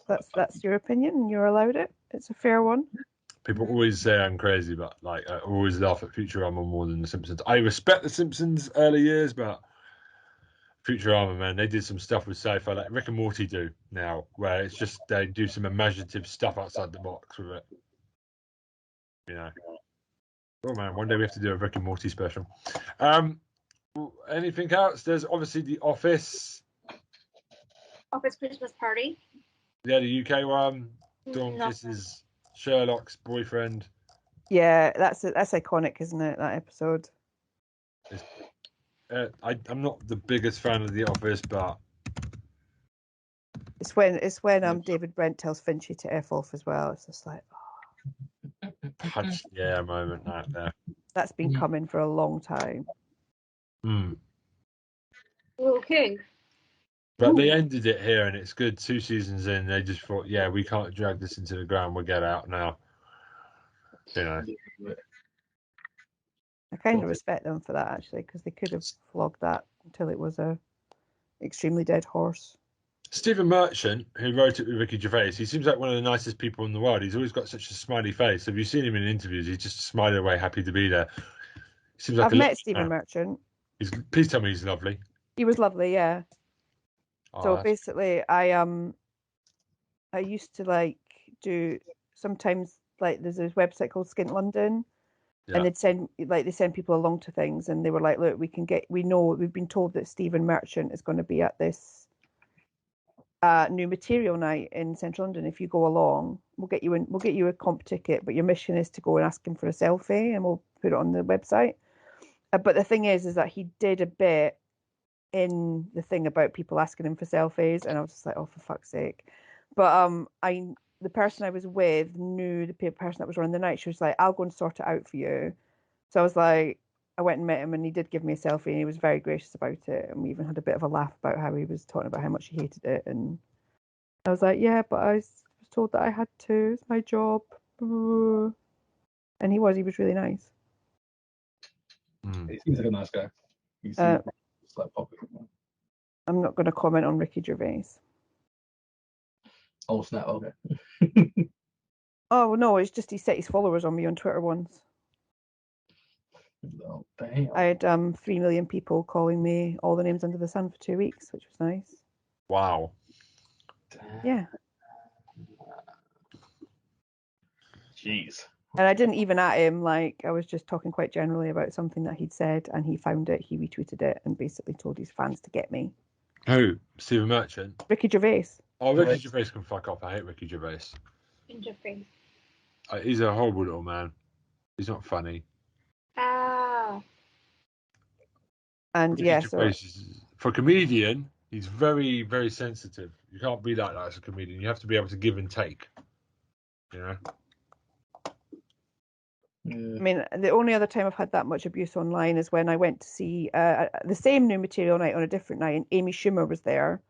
That's your opinion, and you're allowed it. It's a fair one. People always say I'm crazy, but like I always laugh at Futurama more than The Simpsons. I respect The Simpsons early years, but Futurama, man, they did some stuff with sci-fi like Rick and Morty do now, where it's just they do some imaginative stuff outside the box with it. You know. Oh man, one day we have to do a Rick and Morty special. Anything else? There's obviously The Office. Office Christmas Party. Yeah, the UK one. Dawn kisses Sherlock's boyfriend. Yeah, that's iconic, isn't it? That episode. I'm not the biggest fan of The Office, but it's when David Brent tells Finchy to F off as well. It's just like punch moment out there. That's been coming for a long time. Okay. But they ended it here, and it's good. 2 seasons in, they just thought, yeah, we can't drag this into the ground. We'll get out now. You know. I kind of respect them for that, actually, because they could have flogged that until it was a extremely dead horse. Stephen Merchant, who wrote it with Ricky Gervais, he seems like one of the nicest people in the world. He's always got such a smiley face. Have you seen him in interviews? He's just smiling away, happy to be there. Seems like I've met Stephen Merchant. Please tell me he's lovely. He was lovely, yeah. So basically, I used to do sometimes there's this website called Skint London, and they send people along to things, and they were like, look, we've been told that Stephen Merchant is going to be at this new material night in Central London. If you go along, we'll get you a comp ticket, but your mission is to go and ask him for a selfie, and we'll put it on the website. But the thing is that he did a bit in the thing about people asking him for selfies, and I was just like, oh, for fuck's sake. But the person I was with knew the person that was running the night. She was like, I'll go and sort it out for you. So I was like, I went and met him, and he did give me a selfie, and he was very gracious about it, and we even had a bit of a laugh about how he was talking about how much he hated it. And I was like, yeah, but I was told that I had to, it's my job. And he was really nice. Mm. He seems like a nice guy. He seems Uh, like popular. I'm not going to comment on Ricky Gervais. Oh snap! Okay. Oh no, it's just he set his followers on me on Twitter once. Oh damn. I had 3 million people calling me all the names under the sun for 2 weeks, which was nice. Wow. Yeah. Jeez. And I didn't even at him, like, I was just talking quite generally about something that he'd said, and he found it, he retweeted it, and basically told his fans to get me. Who? Stephen Merchant? Ricky Gervais. Oh, Ricky Gervais can fuck off. I hate Ricky Gervais. In your face. He's a horrible little man. He's not funny. Ah. And Ricky yeah, Gervais so is, for a comedian, he's very, very sensitive. You can't be like that as a comedian. You have to be able to give and take. You know? Yeah. I mean, the only other time I've had that much abuse online is when I went to see the same New Material night on a different night, and Amy Schumer was there,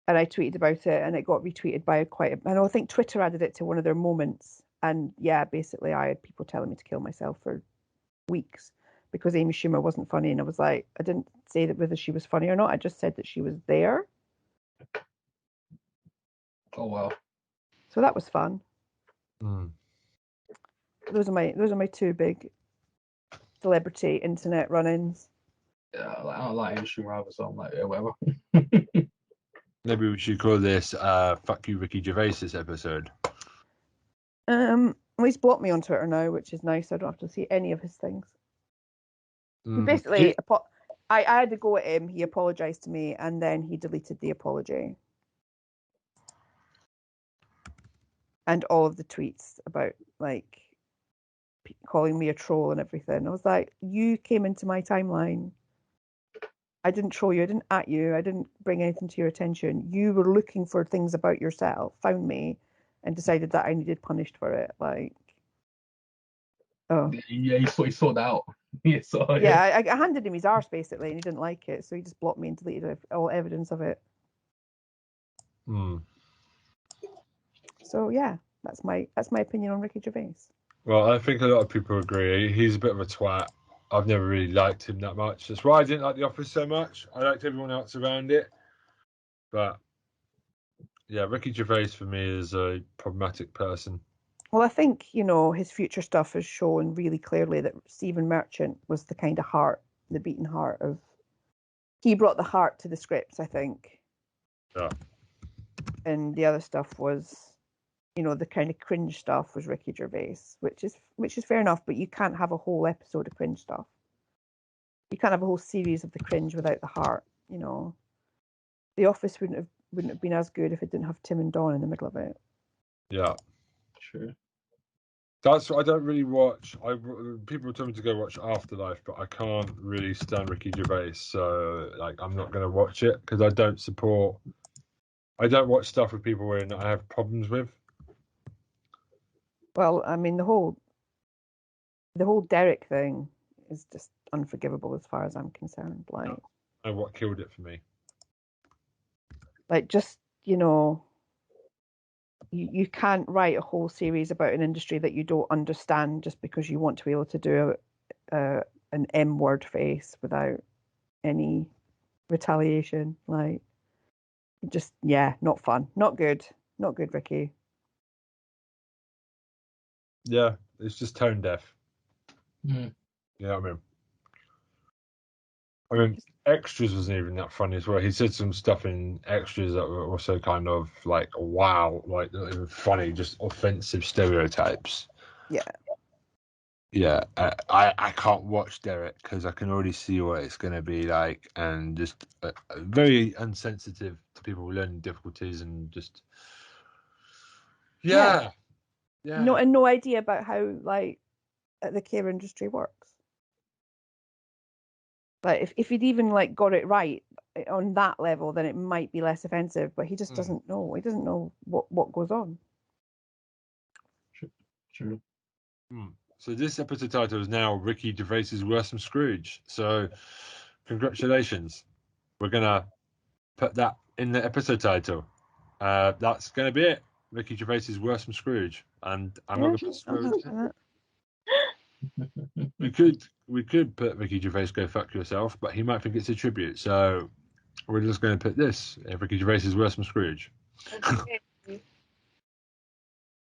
and I tweeted about it, and it got retweeted by I think Twitter added it to one of their moments, and yeah, basically I had people telling me to kill myself for weeks because Amy Schumer wasn't funny, and I was like, I didn't say that whether she was funny or not, I just said that she was there. Oh wow. So that was fun. Mm. Those are my two big celebrity internet run-ins. Yeah, I don't like Amy Schumer either, so I'm like, yeah, whatever. Maybe we should call this "Fuck You, Ricky Gervais" this episode. Well, he's blocked me on Twitter now, which is nice. I don't have to see any of his things. He basically, I had to go at him. He apologized to me, and then he deleted the apology and all of the tweets about like calling me a troll and everything. I was like, you came into my timeline. I didn't troll you. I didn't at you. I didn't bring anything to your attention. You were looking for things about yourself, found me, and decided that I needed punished for it. Like, oh. Yeah, he sorted that out. Yeah, I handed him his arse basically, and he didn't like it, so he just blocked me and deleted all evidence of it. So yeah, that's my opinion on Ricky Gervais. Well, I think a lot of people agree. He's a bit of a twat. I've never really liked him that much. That's why I didn't like The Office so much. I liked everyone else around it. But yeah, Ricky Gervais for me is a problematic person. Well, I think, his future stuff has shown really clearly that Stephen Merchant was the kind of heart, the beating heart of. He brought the heart to the scripts, I think. Yeah. And the other stuff was, the kind of cringe stuff was Ricky Gervais, which is fair enough, but you can't have a whole episode of cringe stuff. You can't have a whole series of the cringe without the heart, The Office wouldn't have been as good if it didn't have Tim and Dawn in the middle of it. Yeah. True. That's what I don't really watch. People tell me to go watch Afterlife, but I can't really stand Ricky Gervais, so I'm not going to watch it because I don't watch stuff with people where I have problems with. Well, I mean, the whole Derek thing is just unforgivable as far as I'm concerned. And what killed it for me? Just you can't write a whole series about an industry that you don't understand just because you want to be able to do an M word face without any retaliation. Not fun, not good, Ricky. Yeah, it's just tone deaf. Mm. You know what I mean, Extras wasn't even that funny as well. He said some stuff in Extras that were also kind of wow, not even funny, just offensive stereotypes. Yeah. Yeah, I can't watch Derek because I can already see what it's going to be like, and just very insensitive to people learning difficulties and just yeah. No idea about how the care industry works. If he'd even got it right on that level, then it might be less offensive. But he just doesn't know. He doesn't know what goes on. True. So this episode title is now Ricky Gervais's Worse than Scrooge. So congratulations. We're gonna put that in the episode title. That's gonna be it. Ricky Gervais's Worse than Scrooge. And I'm not gonna put Scrooge in it. we could put Ricky Gervais go fuck yourself, but he might think it's a tribute. So we're just going to put this. If Ricky Gervais is worse than Scrooge. Okay.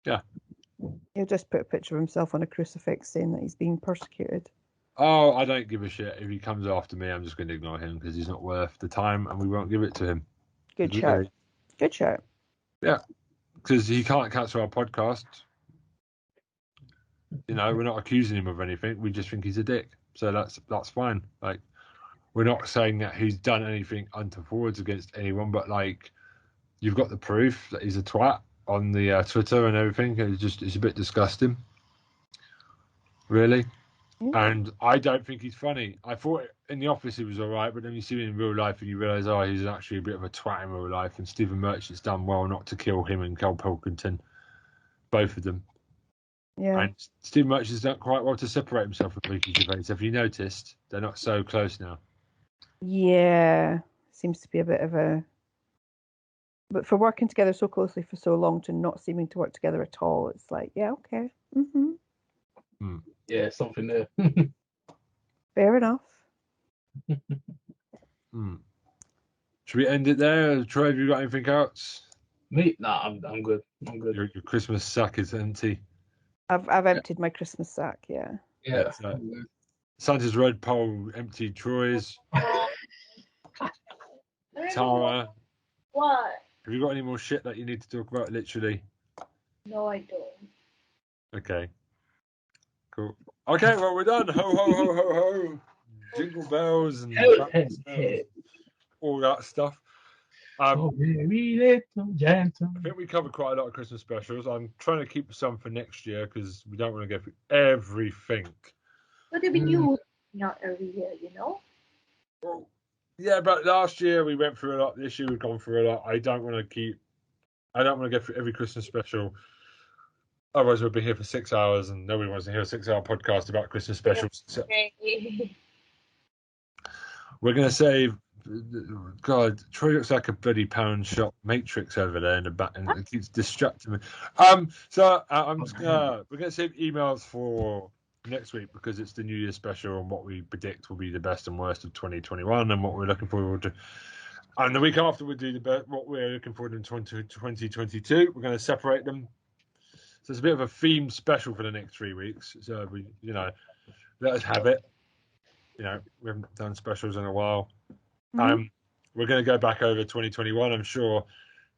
Yeah. He'll just put a picture of himself on a crucifix saying that he's being persecuted. Oh, I don't give a shit. If he comes after me, I'm just going to ignore him because he's not worth the time and we won't give it to him. Good shout. Good shout. Yeah. Because he can't cancel our podcast. You know, we're not accusing him of anything. We just think he's a dick. So that's fine. Like, we're not saying that he's done anything untoward against anyone, but like, you've got the proof that he's a twat on the Twitter and everything. It's a bit disgusting. Really. And I don't think he's funny. I thought in the office he was all right, but then you see him in real life and you realise, oh, he's actually a bit of a twat in real life. And Stephen Merchant's done well not to kill him and Cal Pilkington, both of them. Yeah. And Stephen Merchant's done quite well to separate himself from Ricky Gervais. Have you noticed? They're not so close now. Yeah. Seems to be a bit of a... But for working together so closely for so long to not seeming to work together at all, it's like, yeah, okay. Mm-hmm. Yeah, something there. Fair enough. Should we end it there? Troy, have you got anything else? Me? Nah, I'm good. I'm good. Your Christmas sack is empty. I've emptied my Christmas sack, yeah. Yeah. Santa's red pole emptied Troy's. Tara, What? have you got any more shit that you need to talk about, literally? No, I don't. Okay. Cool. Okay, well, we're done. Ho, ho, ho, ho, ho. Jingle bells and all that stuff. Very little gentle. I think we covered quite a lot of Christmas specials. I'm trying to keep some for next year because we don't want to go through everything. But it'll be new, not every year, you know? Well, yeah, but last year we went through a lot. This year we've gone through a lot. I don't want to go through every Christmas special. Otherwise, we'll be here for 6 hours, and nobody wants to hear a 6-hour podcast about Christmas specials. Okay. We're going to save. God, Troy looks like a bloody pound shop matrix over there in the back, and it keeps distracting me. So we're going to save emails for next week because it's the New Year special and what we predict will be the best and worst of 2021 and what we're looking forward to. And the week after, we'll do what we're looking forward to in 2022. We're going to separate them. So it's a bit of a themed special for the next 3 weeks. So let us have it. We haven't done specials in a while. We're going to go back over 2021. I'm sure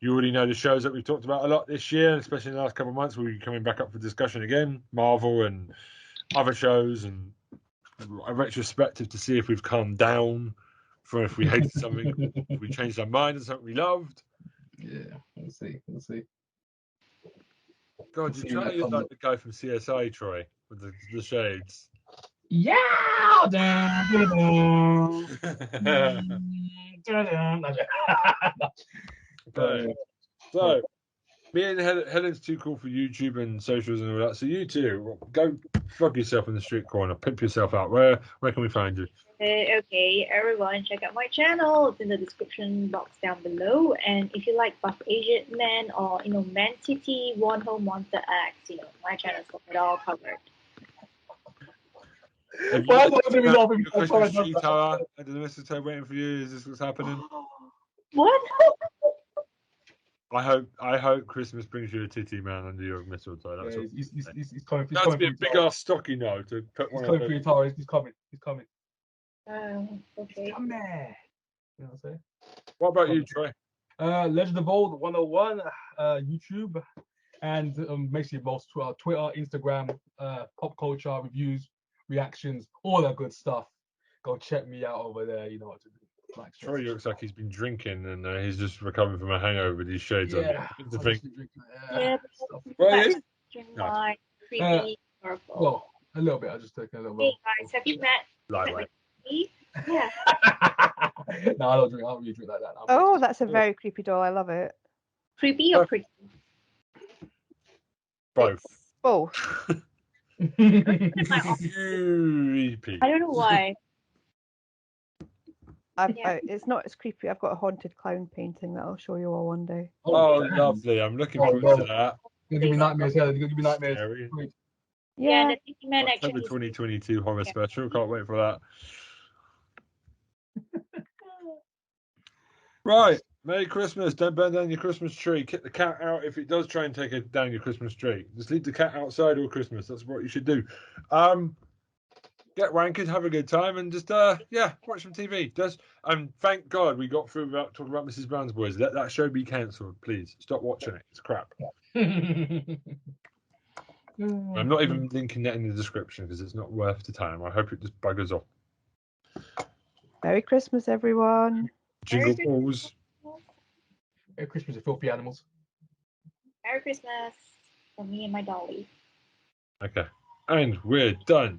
you already know the shows that we've talked about a lot this year, especially in the last couple of months. We'll be coming back up for discussion again, Marvel and other shows, and a retrospective to see if we've calmed down from if we hated something, if we changed our mind and something we loved. Yeah, we'll see. God, you're trying to look like the guy from CSI, Troy, with the shades. Yeah. So, me and Helen's too cool for YouTube and socials and all that. So you two, go fuck yourself in the street corner, pimp yourself out. Where can we find you? Okay, everyone, check out my channel. It's in the description box down below. And if you like buff Asian men or man titty, one home monster X, my channel's got it all covered. Why is it resolving? Christmas tree tower and the mistletoe waiting for you? Is this what's happening? What? I hope Christmas brings you a titty man under your mistletoe. That's he's coming. That'd be a big ass stocking though to put one. He's coming for your tower. He's coming. Okay. Come there. You know what I'm saying? What about you, Troy? Legend of Old 101, YouTube, and basically most Twitter, Instagram, pop culture reviews, reactions, all that good stuff. Go check me out over there. You know what to do. Like, Troy looks like he's been drinking and he's just recovering from a hangover with these shades on. Yeah. Well, a little bit. I just take a little bit. Hey guys, have you met? Lightweight. Yeah. No, I don't really drink like that. Oh, that's a very creepy doll. I love it. Creepy or pretty? Both. Both. Creepy. I don't know why. It's not as creepy. I've got a haunted clown painting that I'll show you all one day. Oh, lovely. I'm looking forward to that. You're going to give me nightmares. Yeah, you're going to give me nightmares. Yeah, Yeah. the Titty Man October actually. 2022 horror special. Can't wait for that. Right. Merry Christmas. Don't burn down your Christmas tree. Kick the cat out if it does try and take down your Christmas tree. Just leave the cat outside all Christmas. That's what you should do. Get wankered, have a good time, and just watch some TV. Thank God we got through about talking about Mrs. Brown's Boys. Let that show be cancelled, please. Stop watching it. It's crap. I'm not even linking that in the description because it's not worth the time. I hope it just buggers off. Merry Christmas, everyone. Jingle balls. Merry Christmas, you filthy animals. Merry Christmas from me and my dolly. Okay. And we're done.